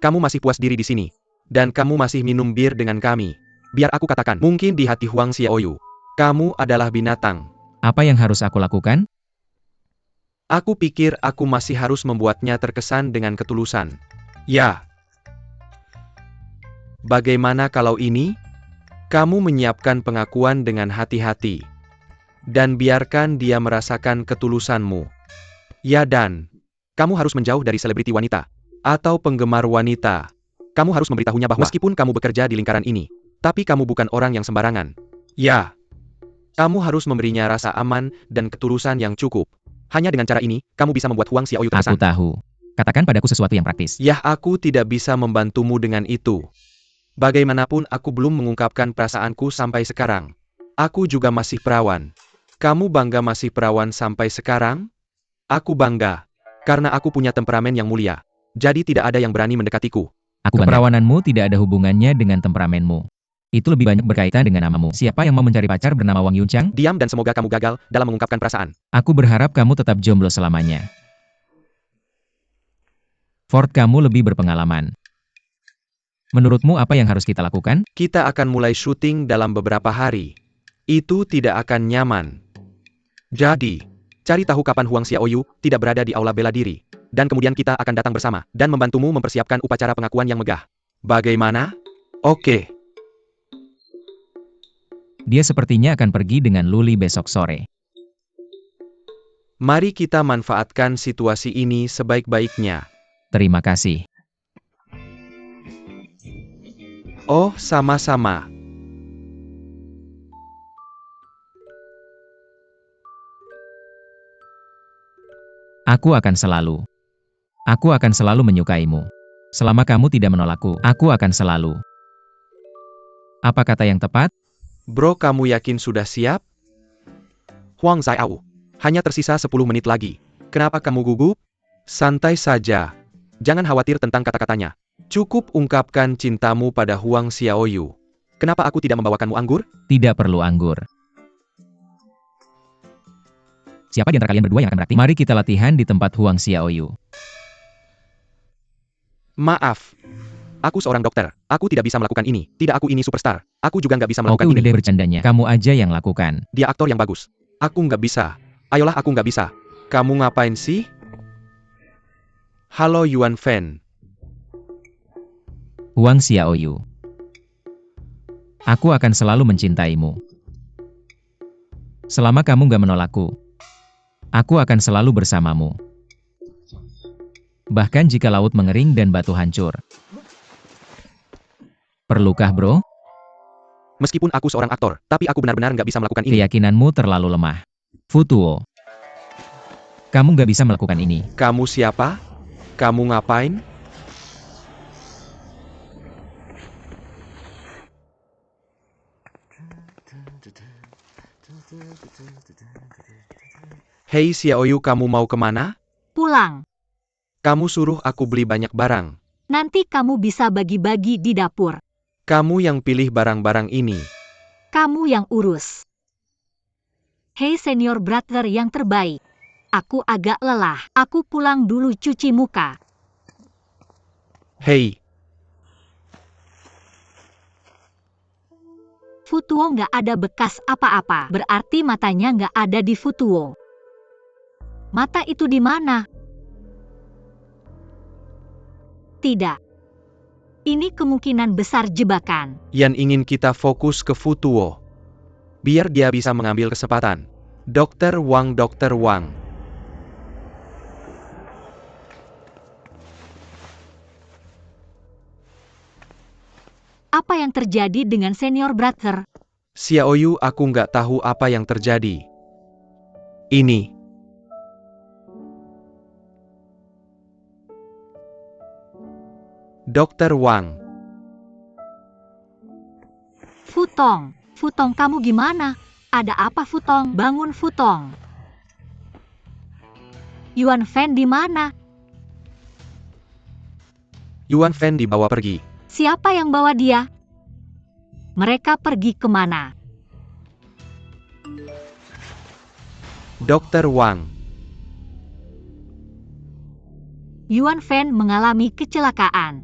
Kamu masih puas diri di sini. Dan kamu masih minum bir dengan kami. Biar aku katakan, mungkin di hati Huang Xiaoyu, kamu adalah binatang. Apa yang harus aku lakukan? Aku pikir aku masih harus membuatnya terkesan dengan ketulusan. Ya. Bagaimana kalau ini? Kamu menyiapkan pengakuan dengan hati-hati. Dan biarkan dia merasakan ketulusanmu. Ya dan, kamu harus menjauh dari selebriti wanita. Atau penggemar wanita. Kamu harus memberitahunya bahwa meskipun kamu bekerja di lingkaran ini, tapi kamu bukan orang yang sembarangan. Ya. Kamu harus memberinya rasa aman dan ketulusan yang cukup. Hanya dengan cara ini, kamu bisa membuat Huang Xiaoyu terkesan. Aku tahu. Katakan padaku sesuatu yang praktis. Yah, aku tidak bisa membantumu dengan itu. Bagaimanapun aku belum mengungkapkan perasaanku sampai sekarang. Aku juga masih perawan. Kamu bangga masih perawan sampai sekarang? Aku bangga. Karena aku punya temperamen yang mulia. Jadi tidak ada yang berani mendekatiku. Aku bangga. Keperawananmu tidak ada hubungannya dengan temperamenmu. Itu lebih banyak berkaitan dengan namamu. Siapa yang mau mencari pacar bernama Wang Yunchang? Diam dan semoga kamu gagal dalam mengungkapkan perasaan. Aku berharap kamu tetap jomblo selamanya. Ford, kamu lebih berpengalaman. Menurutmu apa yang harus kita lakukan? Kita akan mulai syuting dalam beberapa hari. Itu tidak akan nyaman. Jadi, cari tahu kapan Huang Xiaoyu tidak berada di aula bela diri. Dan kemudian kita akan datang bersama dan membantumu mempersiapkan upacara pengakuan yang megah. Bagaimana? Oke. Dia sepertinya akan pergi dengan Luli besok sore. Mari kita manfaatkan situasi ini sebaik-baiknya. Terima kasih. Oh, sama-sama. Aku akan selalu menyukaimu. Selama kamu tidak menolakku, aku akan selalu. Apa kata yang tepat? Bro, kamu yakin sudah siap? Huang Xiaoyu, hanya tersisa 10 menit lagi. Kenapa kamu gugup? Santai saja. Jangan khawatir tentang kata-katanya. Cukup ungkapkan cintamu pada Huang Xiaoyu. Kenapa aku tidak membawakanmu anggur? Tidak perlu anggur. Siapa di antara kalian berdua yang akan berakting? Mari kita latihan di tempat Huang Xiaoyu. Maaf. Aku seorang dokter. Aku tidak bisa melakukan ini. Tidak, aku ini superstar. Aku juga nggak bisa melakukan Oke, ini. udah deh bercandanya. Kamu aja yang lakukan. Dia aktor yang bagus. Aku nggak bisa. Ayolah, aku nggak bisa. Kamu ngapain sih? Halo Yuan Fan. Huang Xiaoyu. Aku akan selalu mencintaimu. Selama kamu gak menolakku, aku akan selalu bersamamu. Bahkan jika laut mengering dan batu hancur. Perlukah, bro? Meskipun aku seorang aktor, tapi aku benar-benar nggak bisa melakukan ini. Keyakinanmu terlalu lemah. Futuo. Kamu gak bisa melakukan ini. Kamu siapa? Kamu ngapain? Hei Xiaoyu, kamu mau kemana? Pulang. Kamu suruh aku beli banyak barang. Nanti kamu bisa bagi-bagi di dapur. Kamu yang pilih barang-barang ini. Kamu yang urus. Hei senior brother yang terbaik. Aku agak lelah. Aku pulang dulu cuci muka. Hei, Futuo nggak ada bekas apa-apa. Berarti matanya nggak ada di Futuo. Mata itu di mana? Tidak. Ini kemungkinan besar jebakan. Yan ingin kita fokus ke Futuo. Biar dia bisa mengambil kesempatan. Dokter Wang. Apa yang terjadi dengan senior brother? Xiaoyu, aku nggak tahu apa yang terjadi. Ini. Dokter Wang. Futong kamu gimana? Ada apa Futong? Bangun Futong. Yuan Fan di mana? Yuan Fan dibawa pergi. Siapa yang bawa dia? Mereka pergi kemana? Dokter Wang. Yuan Fan mengalami kecelakaan.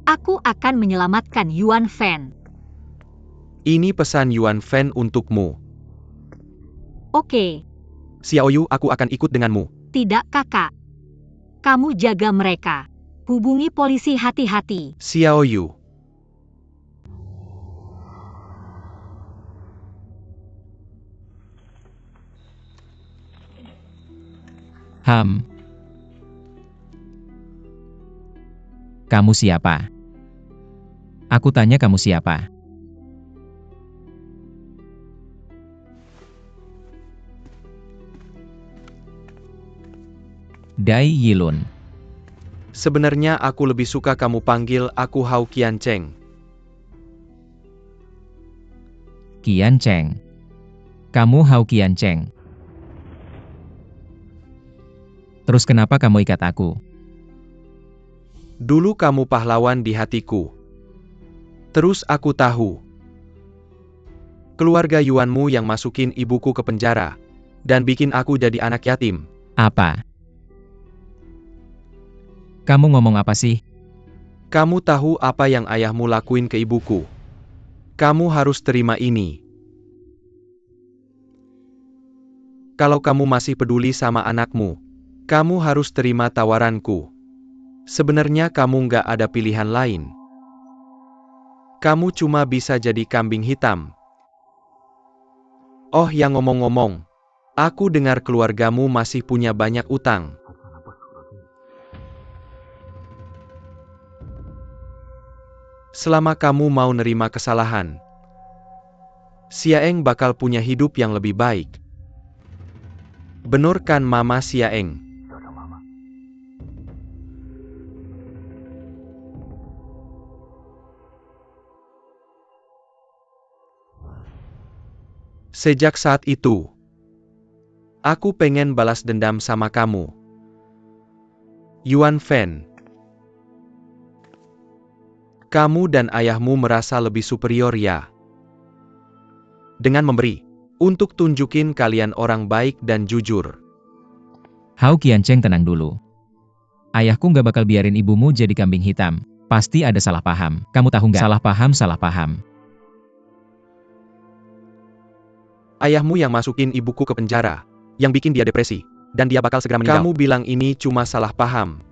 Aku akan menyelamatkan Yuan Fan. Ini pesan Yuan Fan untukmu. Oke. Xiaoyu, aku akan ikut denganmu. Tidak kakak. Kamu jaga mereka. Hubungi polisi hati-hati. Xiaoyu. Kamu siapa? Aku tanya kamu siapa? Dai Yilun. Sebenarnya aku lebih suka kamu panggil aku Hao Qiancheng. Qiancheng. Kamu Hao Qiancheng. Terus kenapa kamu ikat aku? Dulu kamu pahlawan di hatiku. Terus aku tahu. Keluarga Yuanmu yang masukin ibuku ke penjara. Dan bikin aku jadi anak yatim. Apa? Kamu ngomong apa sih? Kamu tahu apa yang ayahmu lakuin ke ibuku. Kamu harus terima ini. Kalau kamu masih peduli sama anakmu, kamu harus terima tawaranku. Sebenarnya kamu nggak ada pilihan lain. Kamu cuma bisa jadi kambing hitam. Oh ya, ngomong-ngomong, aku dengar keluargamu masih punya banyak utang. Selama kamu mau nerima kesalahan, Xiaeng bakal punya hidup yang lebih baik. Bener kan Mama Xiaeng? Sejak saat itu, aku pengen balas dendam sama kamu. Yuan Fan. Kamu dan ayahmu merasa lebih superior ya. Dengan memberi, untuk tunjukin kalian orang baik dan jujur. Hao Qiancheng, tenang dulu. Ayahku nggak bakal biarin ibumu jadi kambing hitam. Pasti ada salah paham. Kamu tahu nggak? Salah paham. Ayahmu yang masukin ibuku ke penjara, yang bikin dia depresi, dan dia bakal segera meninggal. Kamu bilang ini cuma salah paham.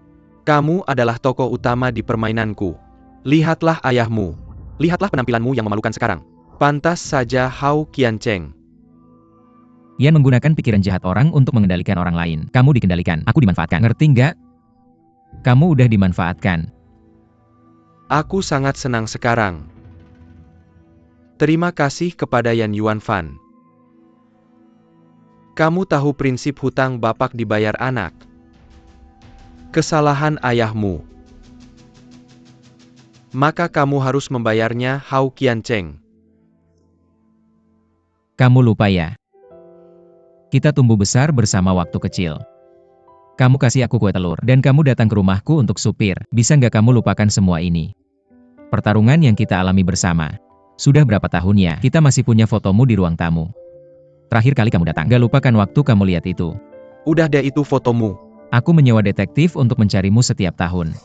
Kamu adalah tokoh utama di permainanku. Lihatlah ayahmu. Lihatlah penampilanmu yang memalukan sekarang. Pantas saja Hao Qiancheng. Yan menggunakan pikiran jahat orang untuk mengendalikan orang lain. Kamu dikendalikan, aku dimanfaatkan. Ngerti nggak? Kamu udah dimanfaatkan. Aku sangat senang sekarang. Terima kasih kepada Yan Yuanfan. Kamu tahu prinsip hutang bapak dibayar anak. Kesalahan ayahmu. Maka kamu harus membayarnya, Hao Qiancheng. Kamu lupa ya? Kita tumbuh besar bersama waktu kecil. Kamu kasih aku kue telur, dan kamu datang ke rumahku untuk supir. Bisa nggak kamu lupakan semua ini? Pertarungan yang kita alami bersama. Sudah berapa tahun ya? Kita masih punya fotomu di ruang tamu. Terakhir kali kamu datang. Gak lupakan waktu kamu lihat itu. Udah deh itu fotomu. Aku menyewa detektif untuk mencarimu setiap tahun.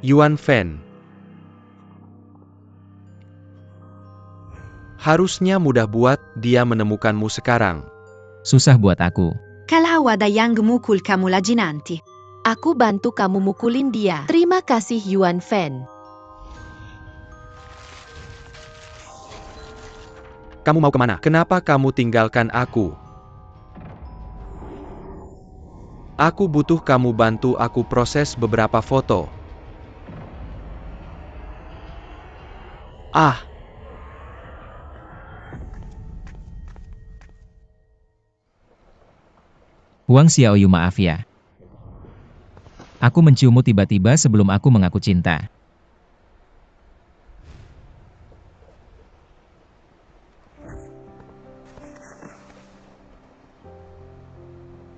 Yuan Fan. Harusnya mudah buat dia menemukanmu sekarang. Susah buat aku. Kalau ada yang mukul kamu lagi nanti. Aku bantu kamu mukulin dia. Terima kasih Yuan Fan. Kamu mau kemana? Kenapa kamu tinggalkan aku? Aku butuh kamu bantu aku proses beberapa foto. Ah! Huang Xiaoyu, maaf ya. Aku menciummu tiba-tiba sebelum aku mengaku cinta.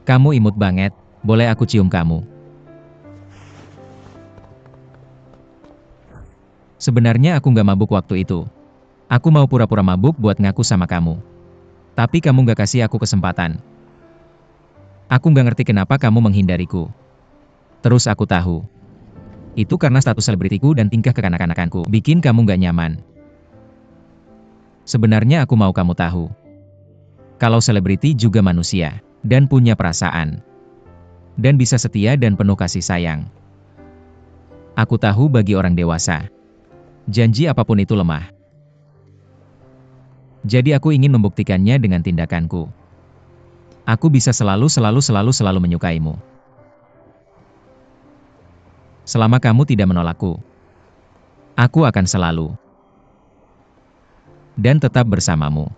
Kamu imut banget, boleh aku cium kamu? Sebenarnya aku nggak mabuk waktu itu. Aku mau pura-pura mabuk buat ngaku sama kamu. Tapi kamu nggak kasih aku kesempatan. Aku nggak ngerti kenapa kamu menghindariku. Terus aku tahu. Itu karena status selebritiku dan tingkah kekanak-kanakanku bikin kamu nggak nyaman. Sebenarnya aku mau kamu tahu. Kalau selebriti juga manusia, dan punya perasaan. Dan bisa setia dan penuh kasih sayang. Aku tahu bagi orang dewasa. Janji apapun itu lemah. Jadi aku ingin membuktikannya dengan tindakanku. Aku bisa selalu menyukaimu. Selama kamu tidak menolakku. Aku akan selalu. Dan tetap bersamamu.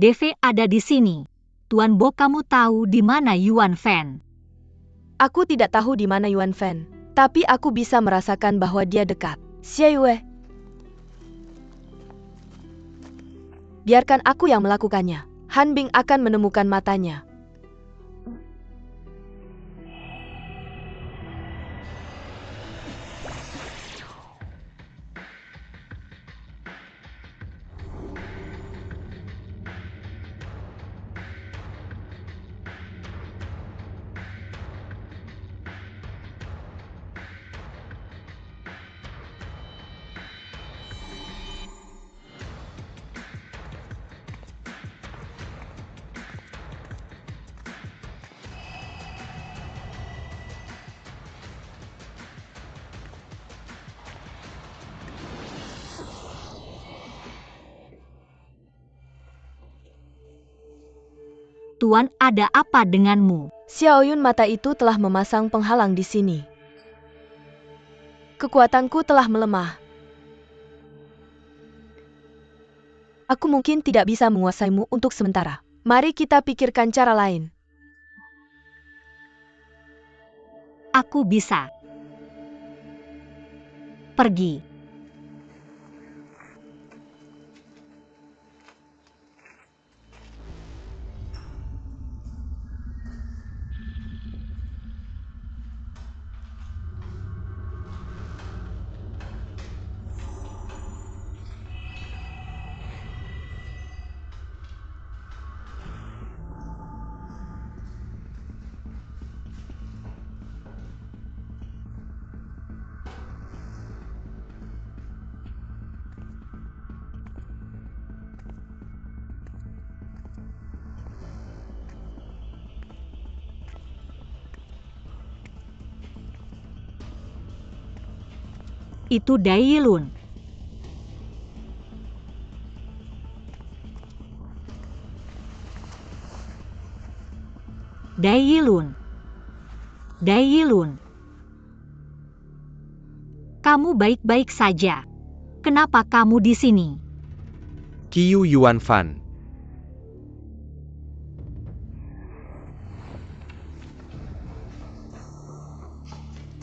DV ada di sini. Tuan Bo, kamu tahu di mana Yuan Fan? Aku tidak tahu di mana Yuan Fan, tapi aku bisa merasakan bahwa dia dekat. Xie Yue. Biarkan aku yang melakukannya. Han Bing akan menemukan matanya. Tuan, ada apa denganmu? Xiaoyun, mata itu telah memasang penghalang di sini. Kekuatanku telah melemah. Aku mungkin tidak bisa menguasaimu untuk sementara. Mari kita pikirkan cara lain. Aku bisa. Pergi. Itu Dai Yilun. Dai Yilun. Dai Yilun. Kamu baik-baik saja. Kenapa kamu di sini? Qiu Yuan Fan.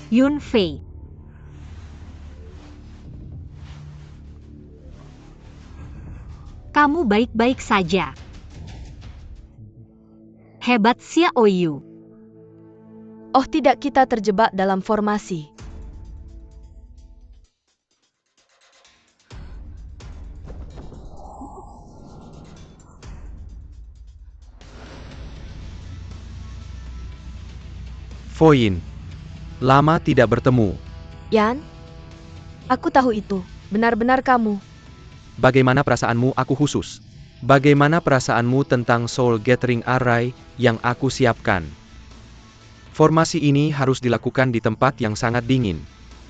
Yun Fei. Kamu baik-baik saja. Hebat Xiao Yu. Oh tidak, kita terjebak dalam formasi. Foyin. Lama tidak bertemu. Yan? Aku tahu itu. Benar-benar kamu. Bagaimana perasaanmu aku khusus? Bagaimana perasaanmu tentang Soul Gathering Array yang aku siapkan? Formasi ini harus dilakukan di tempat yang sangat dingin.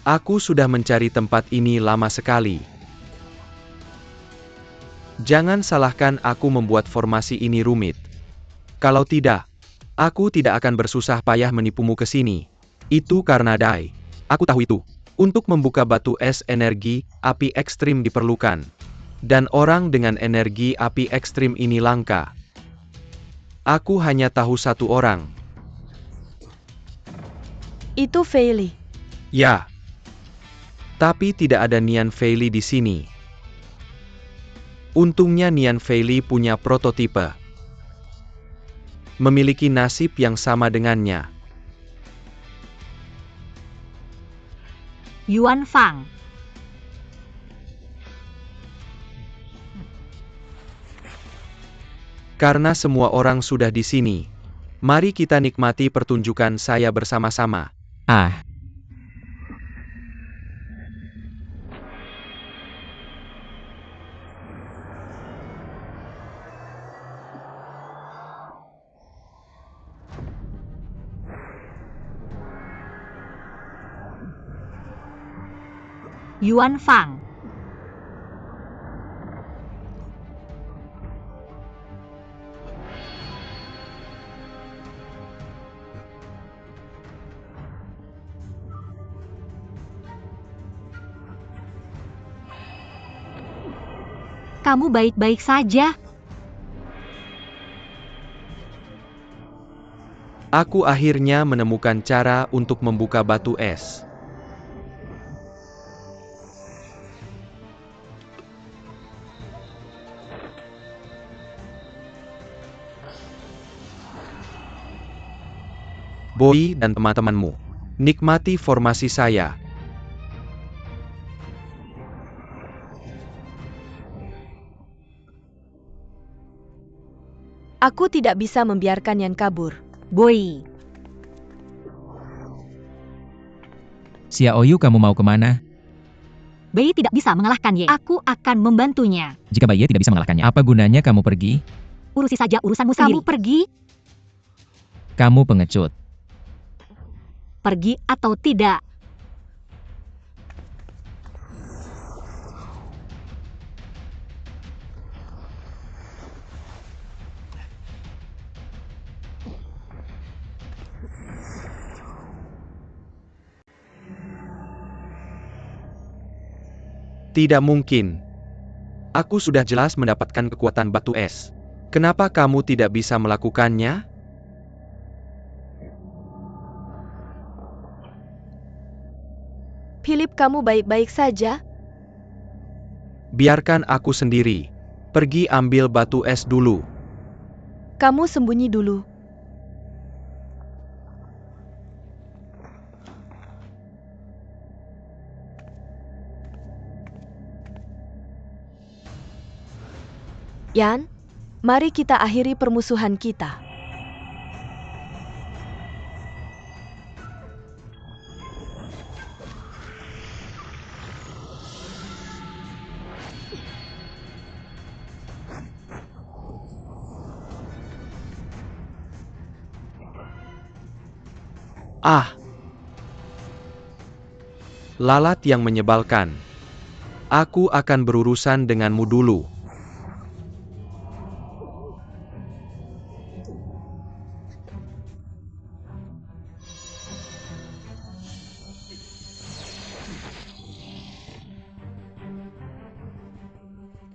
Aku sudah mencari tempat ini lama sekali. Jangan salahkan aku membuat formasi ini rumit. Kalau tidak, aku tidak akan bersusah payah menipumu ke sini. Itu karena Dai. Aku tahu itu. Untuk membuka batu es energi api ekstrim diperlukan. Dan orang dengan energi api ekstrim ini langka. Aku hanya tahu satu orang. Itu Fei Li. Ya. Tapi tidak ada Nian Fei Li di sini. Untungnya Nian Fei Li punya prototipe. Memiliki nasib yang sama dengannya. Yuan Fang. Karena semua orang sudah di sini, mari kita nikmati pertunjukan saya bersama-sama. Ah, Yuan Fang. Kamu baik-baik saja. Aku akhirnya menemukan cara untuk membuka batu es. Boy dan teman-temanmu, nikmati formasi saya. Aku tidak bisa membiarkan Yan kabur. Boy. Xiao Yu, kamu mau kemana? Bei tidak bisa mengalahkan Ye. Aku akan membantunya. Jika Bai Ye tidak bisa mengalahkannya, apa gunanya kamu pergi? Urusi saja urusanmu sendiri. Kamu pergi? Kamu pengecut. Pergi atau tidak? Tidak mungkin. Aku sudah jelas mendapatkan kekuatan batu es. Kenapa kamu tidak bisa melakukannya? Philip, kamu baik-baik saja? Biarkan aku sendiri. Pergi ambil batu es dulu. Kamu sembunyi dulu. Yan, mari kita akhiri permusuhan kita. Ah! Lalat yang menyebalkan. Aku akan berurusan denganmu dulu.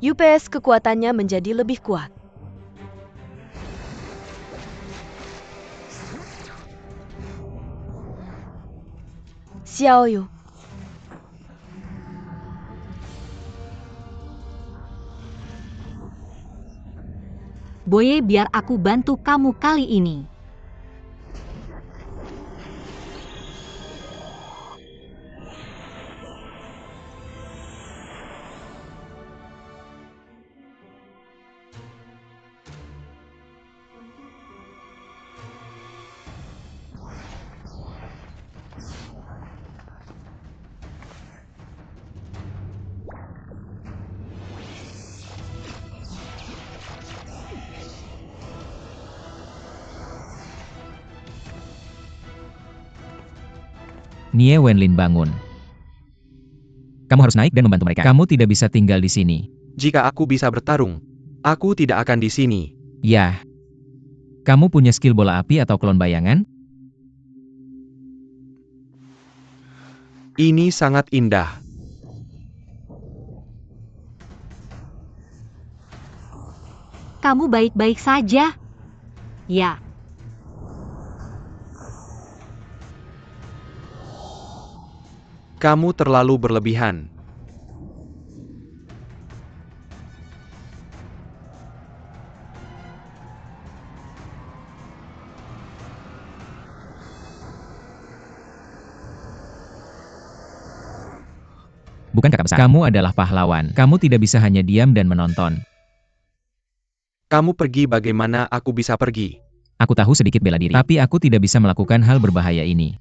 UPS kekuatannya menjadi lebih kuat. Xiao Yu. Boye, biar aku bantu kamu kali ini. Nie Wenlin bangun. Kamu harus naik dan membantu mereka. Kamu tidak bisa tinggal di sini. Jika aku bisa bertarung, aku tidak akan di sini. Yah. Kamu punya skill bola api atau klon bayangan? Ini sangat indah. Kamu baik-baik saja? Ya. Kamu terlalu berlebihan. Bukan kakak besar. Kamu adalah pahlawan. Kamu tidak bisa hanya diam dan menonton. Kamu pergi bagaimana aku bisa pergi? Aku tahu sedikit bela diri, tapi aku tidak bisa melakukan hal berbahaya ini.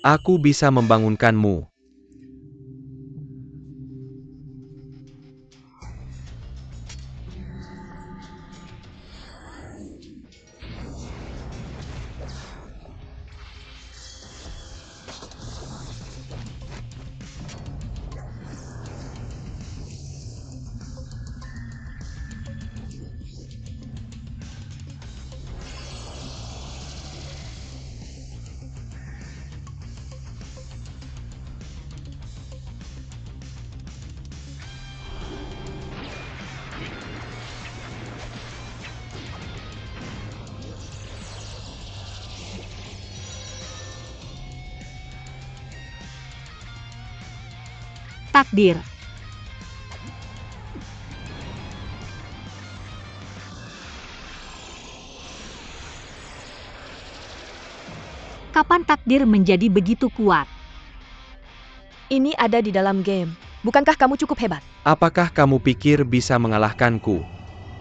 Aku bisa membangunkanmu. Takdir. Kapan takdir menjadi begitu kuat? Ini ada di dalam game. Bukankah kamu cukup hebat? Apakah kamu pikir bisa mengalahkanku?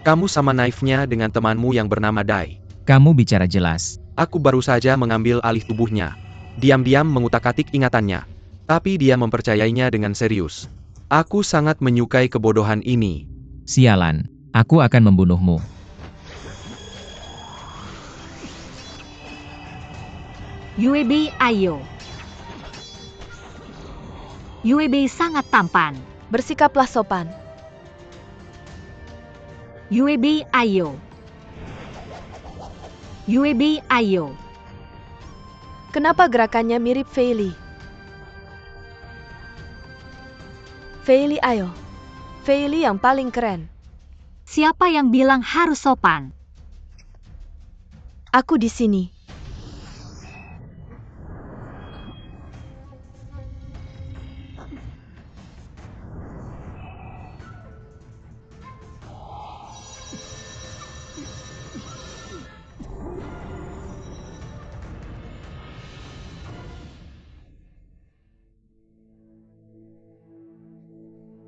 Kamu sama naifnya dengan temanmu yang bernama Dai. Kamu bicara jelas. Aku baru saja mengambil alih tubuhnya. Diam-diam mengutak-atik ingatannya. Tapi dia mempercayainya dengan serius. Aku sangat menyukai kebodohan ini. Sialan. Aku akan membunuhmu. UEB, ayo. UEB sangat tampan. Bersikaplah sopan. UEB, ayo. UEB, ayo. Kenapa gerakannya mirip Fei Li? Fei Li, ayo. Fei Li yang paling keren. Siapa yang bilang harus sopan? Aku di sini.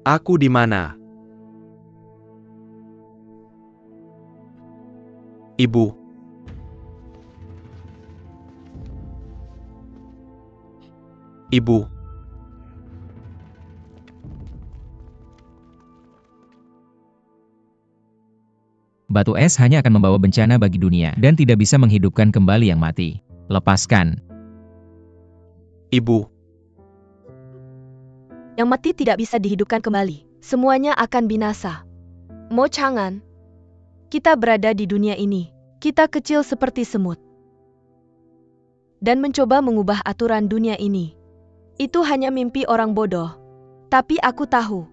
Aku di mana? Ibu. Ibu. Batu es hanya akan membawa bencana bagi dunia dan tidak bisa menghidupkan kembali yang mati. Lepaskan. Ibu. Yang mati tidak bisa dihidupkan kembali. Semuanya akan binasa. Mo Chang'an. Kita berada di dunia ini. Kita kecil seperti semut. Dan mencoba mengubah aturan dunia ini. Itu hanya mimpi orang bodoh. Tapi aku tahu,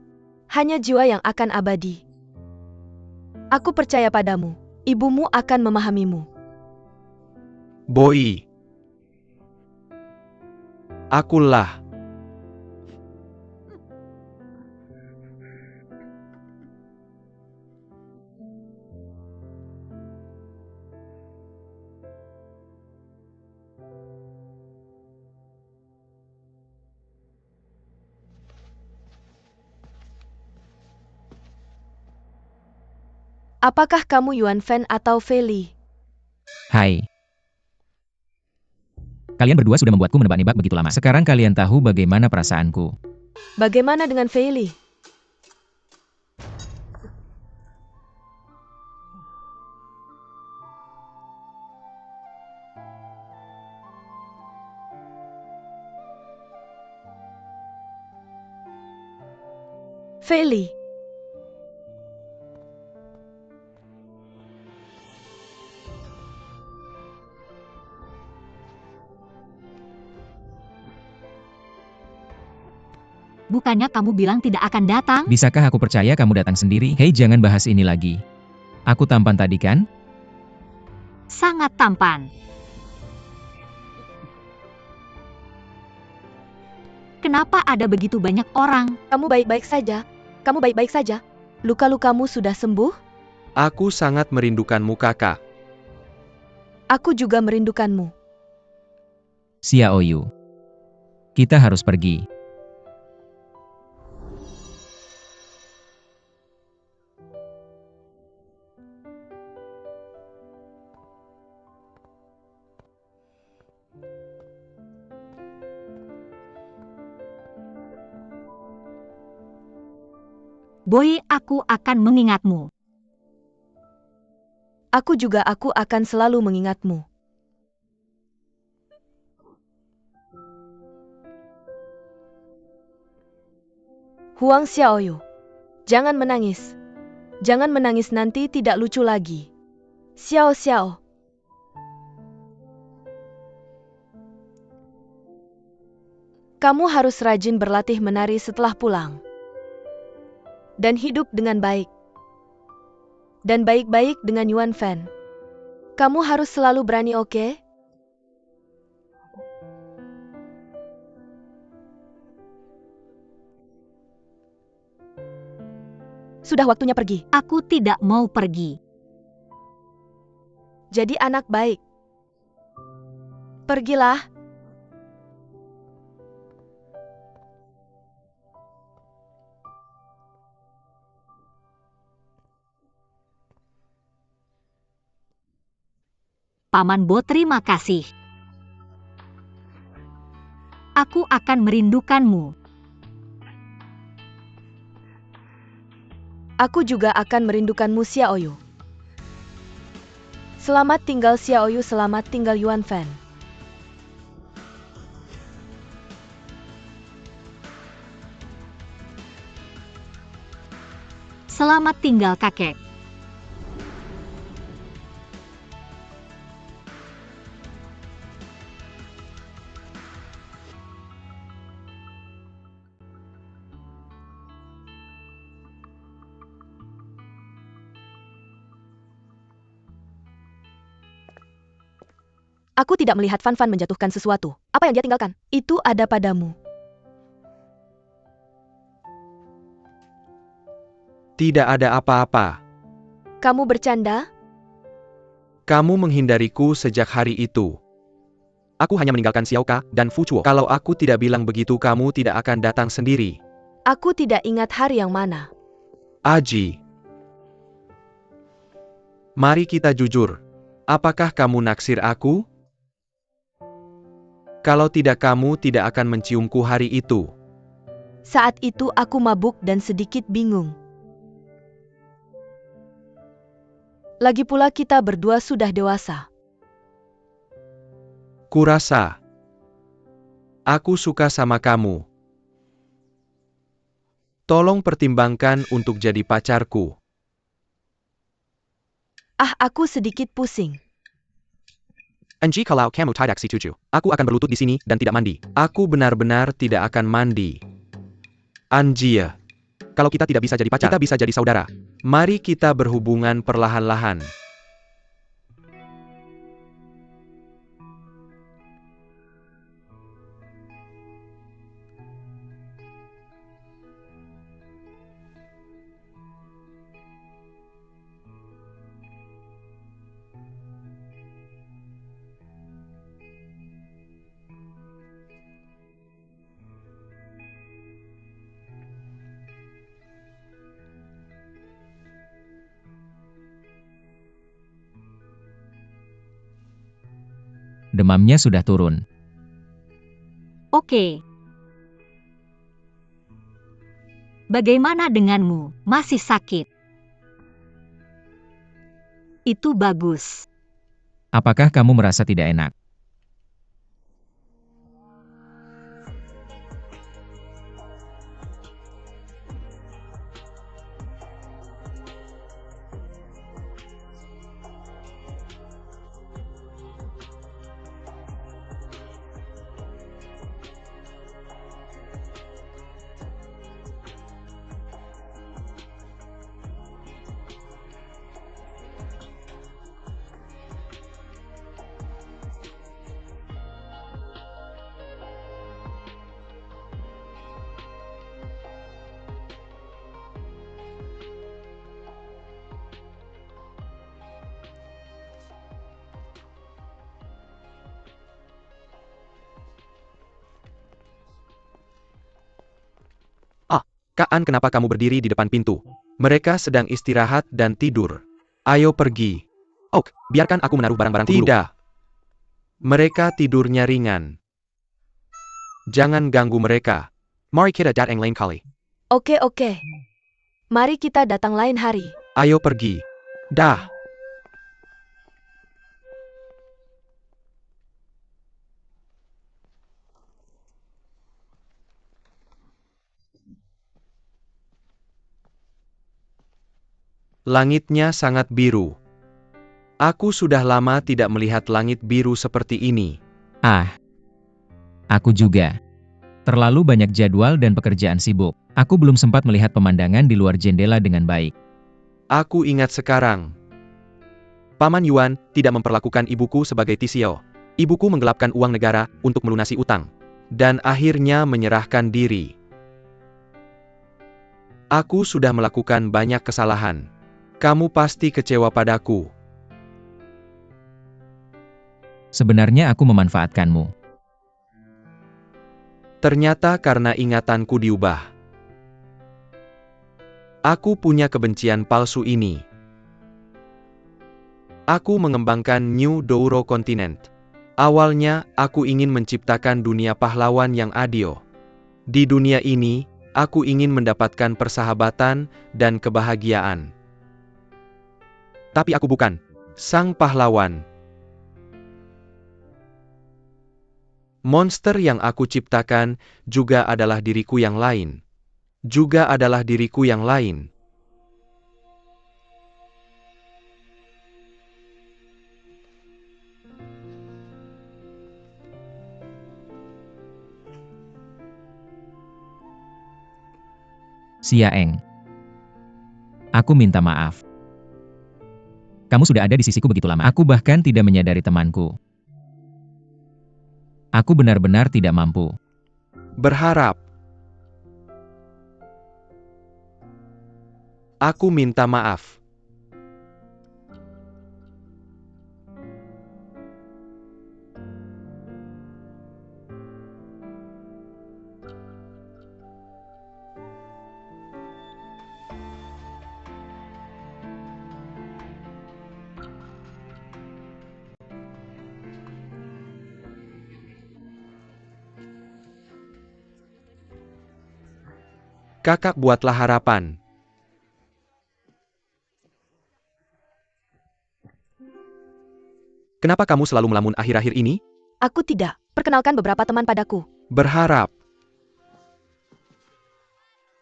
hanya jiwa yang akan abadi. Aku percaya padamu, ibumu akan memahamimu. Boy. Akulah. Apakah kamu Yuan Fan atau Fei Li? Hai. Kalian berdua sudah membuatku menebak-nebak begitu lama. Sekarang kalian tahu bagaimana perasaanku. Bagaimana dengan Fei Li? Fei Li. Bukannya kamu bilang tidak akan datang? Bisakah aku percaya kamu datang sendiri? Hei, jangan bahas ini lagi. Aku tampan tadi kan? Sangat tampan. Kenapa ada begitu banyak orang? Kamu baik-baik saja? Kamu baik-baik saja? Luka-lukamu sudah sembuh? Aku sangat merindukanmu, kakak. Aku juga merindukanmu. Xiaoyu. Kita harus pergi. Boy, aku akan mengingatmu. Aku akan selalu mengingatmu. Huang Xiaoyu. Jangan menangis. Jangan menangis, nanti tidak lucu lagi. Xiao Xiao. Kamu harus rajin berlatih menari setelah pulang. Dan hidup dengan baik. Dan baik-baik dengan Yuan Fan. Kamu harus selalu berani, oke? Sudah waktunya pergi. Aku tidak mau pergi. Jadi anak baik. Pergilah. Paman Bo, terima kasih. Aku akan merindukanmu. Aku juga akan merindukanmu, Xiaoyu. Selamat tinggal Xiaoyu, selamat tinggal Yuan Fan. Selamat tinggal, kakek. Aku tidak melihat Fan Fan menjatuhkan sesuatu. Apa yang dia tinggalkan? Itu ada padamu. Tidak ada apa-apa. Kamu bercanda? Kamu menghindariku sejak hari itu. Aku hanya meninggalkan Xiaoka dan Fu Chuo. Kalau aku tidak bilang begitu, kamu tidak akan datang sendiri. Aku tidak ingat hari yang mana. Aji. Mari kita jujur. Apakah kamu naksir aku? Kalau tidak, kamu tidak akan menciumku hari itu. Saat itu aku mabuk dan sedikit bingung. Lagi pula kita berdua sudah dewasa. Kurasa. Aku suka sama kamu. Tolong pertimbangkan untuk jadi pacarku. Aku sedikit pusing. Anji, kalau kamu tidak setuju, aku akan berlutut di sini dan tidak mandi. Aku benar-benar tidak akan mandi. Anjia. Kalau kita tidak bisa jadi pacar, kita bisa jadi saudara. Mari kita berhubungan perlahan-lahan. Demamnya sudah turun. Oke. Bagaimana denganmu? Masih sakit? Itu bagus. Apakah kamu merasa tidak enak? Kak An, kenapa kamu berdiri di depan pintu? Mereka sedang istirahat dan tidur. Ayo pergi. Oak, biarkan aku menaruh barang-barangku dulu. Tidak. Mereka tidurnya ringan. Jangan ganggu mereka. Mari kita datang lain kali. Oke. Mari kita datang lain hari. Ayo pergi. Dah. Langitnya sangat biru. Aku sudah lama tidak melihat langit biru seperti ini. Aku juga. Terlalu banyak jadwal dan pekerjaan sibuk. Aku belum sempat melihat pemandangan di luar jendela dengan baik. Aku ingat sekarang. Paman Yuan tidak memperlakukan ibuku sebagai Tisio. Ibuku menggelapkan uang negara untuk melunasi utang. Dan akhirnya menyerahkan diri. Aku sudah melakukan banyak kesalahan. Kamu pasti kecewa padaku. Sebenarnya aku memanfaatkanmu. Ternyata karena ingatanku diubah. Aku punya kebencian palsu ini. Aku mengembangkan New Douro Continent. Awalnya, aku ingin menciptakan dunia pahlawan yang adil. Di dunia ini, aku ingin mendapatkan persahabatan dan kebahagiaan. Tapi aku bukan sang pahlawan. Monster yang aku ciptakan juga adalah diriku yang lain. Juga adalah diriku yang lain. Siaeng. Aku minta maaf. Kamu sudah ada di sisiku begitu lama. Aku bahkan tidak menyadari temanku. Aku benar-benar tidak mampu. Berharap. Aku minta maaf. Kakak, buatlah harapan. Kenapa kamu selalu melamun akhir-akhir ini? Aku tidak. Perkenalkan beberapa teman padaku. Berharap.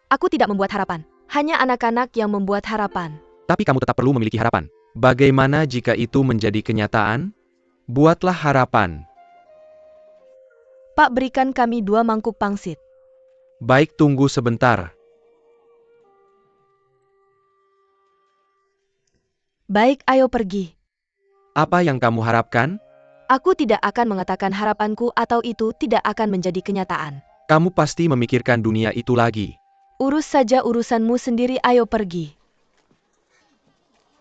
Aku tidak membuat harapan. Hanya anak-anak yang membuat harapan. Tapi kamu tetap perlu memiliki harapan. Bagaimana jika itu menjadi kenyataan? Buatlah harapan. Pak, berikan kami 2 mangkuk pangsit. Baik, tunggu sebentar. Baik, ayo pergi. Apa yang kamu harapkan? Aku tidak akan mengatakan harapanku atau itu tidak akan menjadi kenyataan. Kamu pasti memikirkan dunia itu lagi. Urus saja urusanmu sendiri, ayo pergi.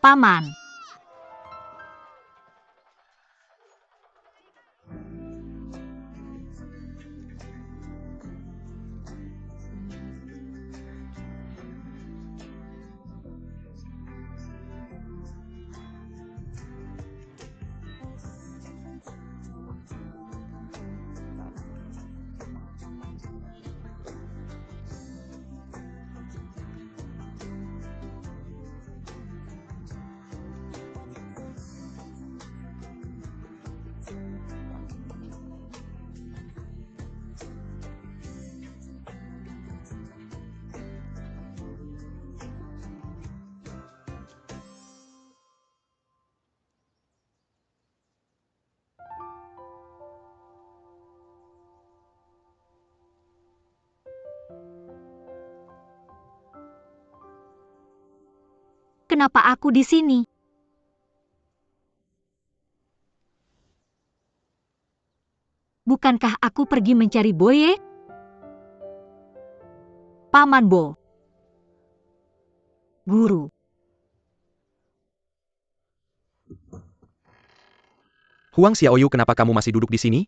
Paman. Kenapa aku di sini? Bukankah aku pergi mencari Boye? Paman Bo. Guru. Huang Xiaoyu, kenapa kamu masih duduk di sini?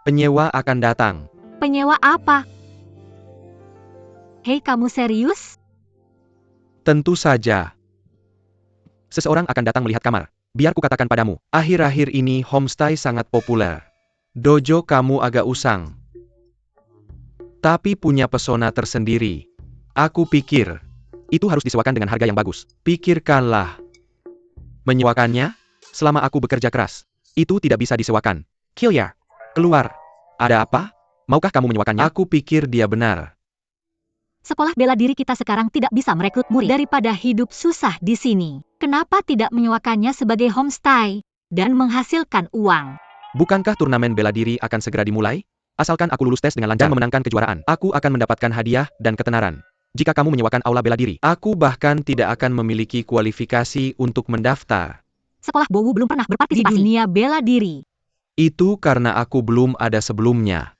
Penyewa akan datang. Penyewa apa? Hei, kamu serius? Tentu saja. Seseorang akan datang melihat kamar. Biar kukatakan padamu, akhir-akhir ini homestay sangat populer. Dojo kamu agak usang, tapi punya pesona tersendiri. Aku pikir, itu harus disewakan dengan harga yang bagus. Pikirkanlah. Menyewakannya? Selama aku bekerja keras, itu tidak bisa disewakan. Kilya, keluar. Ada apa? Maukah kamu menyewakannya? Aku pikir dia benar. Sekolah bela diri kita sekarang tidak bisa merekrut murid. Daripada hidup susah di sini, kenapa tidak menyewakannya sebagai homestay dan menghasilkan uang? Bukankah turnamen bela diri akan segera dimulai? Asalkan aku lulus tes dengan lancar dan memenangkan kejuaraan, aku akan mendapatkan hadiah dan ketenaran. Jika kamu menyewakan aula bela diri, aku bahkan tidak akan memiliki kualifikasi untuk mendaftar. Sekolah Bowu belum pernah berpartisipasi di dunia bela diri. Itu karena aku belum ada sebelumnya.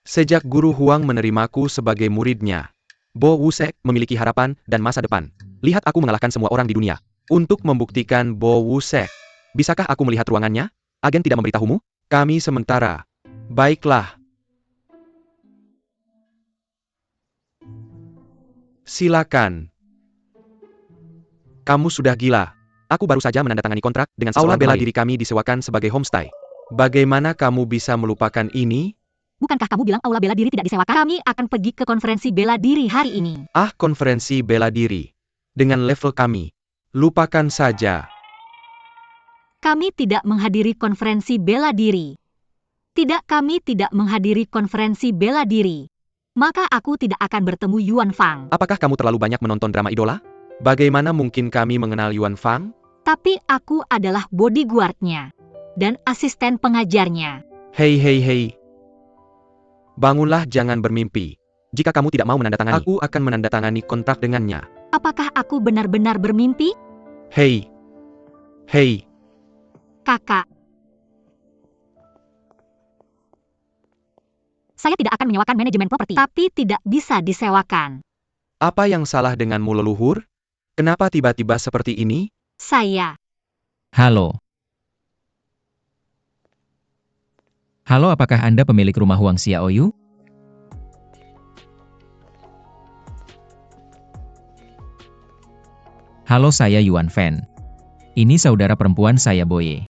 Sejak Guru Huang menerimaku sebagai muridnya, Bo Wusek memiliki harapan dan masa depan. Lihat aku mengalahkan semua orang di dunia. Untuk membuktikan Bo Wusek, bisakah aku melihat ruangannya? Agen tidak memberitahumu? Kami sementara. Baiklah. Silakan. Kamu sudah gila. Aku baru saja menandatangani kontrak dengan aula bela diri kami disewakan sebagai homestay. Bagaimana kamu bisa melupakan ini? Bukankah kamu bilang aula bela diri tidak disewakan? Kami akan pergi ke konferensi bela diri hari ini. Ah, konferensi bela diri. Dengan level kami. Lupakan saja. Kami tidak menghadiri konferensi bela diri. Tidak, kami tidak menghadiri konferensi bela diri. Maka aku tidak akan bertemu Yuan Fang. Apakah kamu terlalu banyak menonton drama idola? Bagaimana mungkin kami mengenal Yuan Fang? Tapi aku adalah bodyguard-nya dan asisten pengajarnya. Hei hei hei. Bangunlah, jangan bermimpi. Jika kamu tidak mau menandatangani, aku akan menandatangani kontrak dengannya. Apakah aku benar-benar bermimpi? Hei. Hei. Kakak. Saya tidak akan menyewakan manajemen properti, tapi tidak bisa disewakan. Apa yang salah denganmu, leluhur? Kenapa tiba-tiba seperti ini? Saya. Halo. Halo, apakah Anda pemilik rumah Huang Xiaoyu? Halo, saya Yuan Fan. Ini saudara perempuan saya, Boye.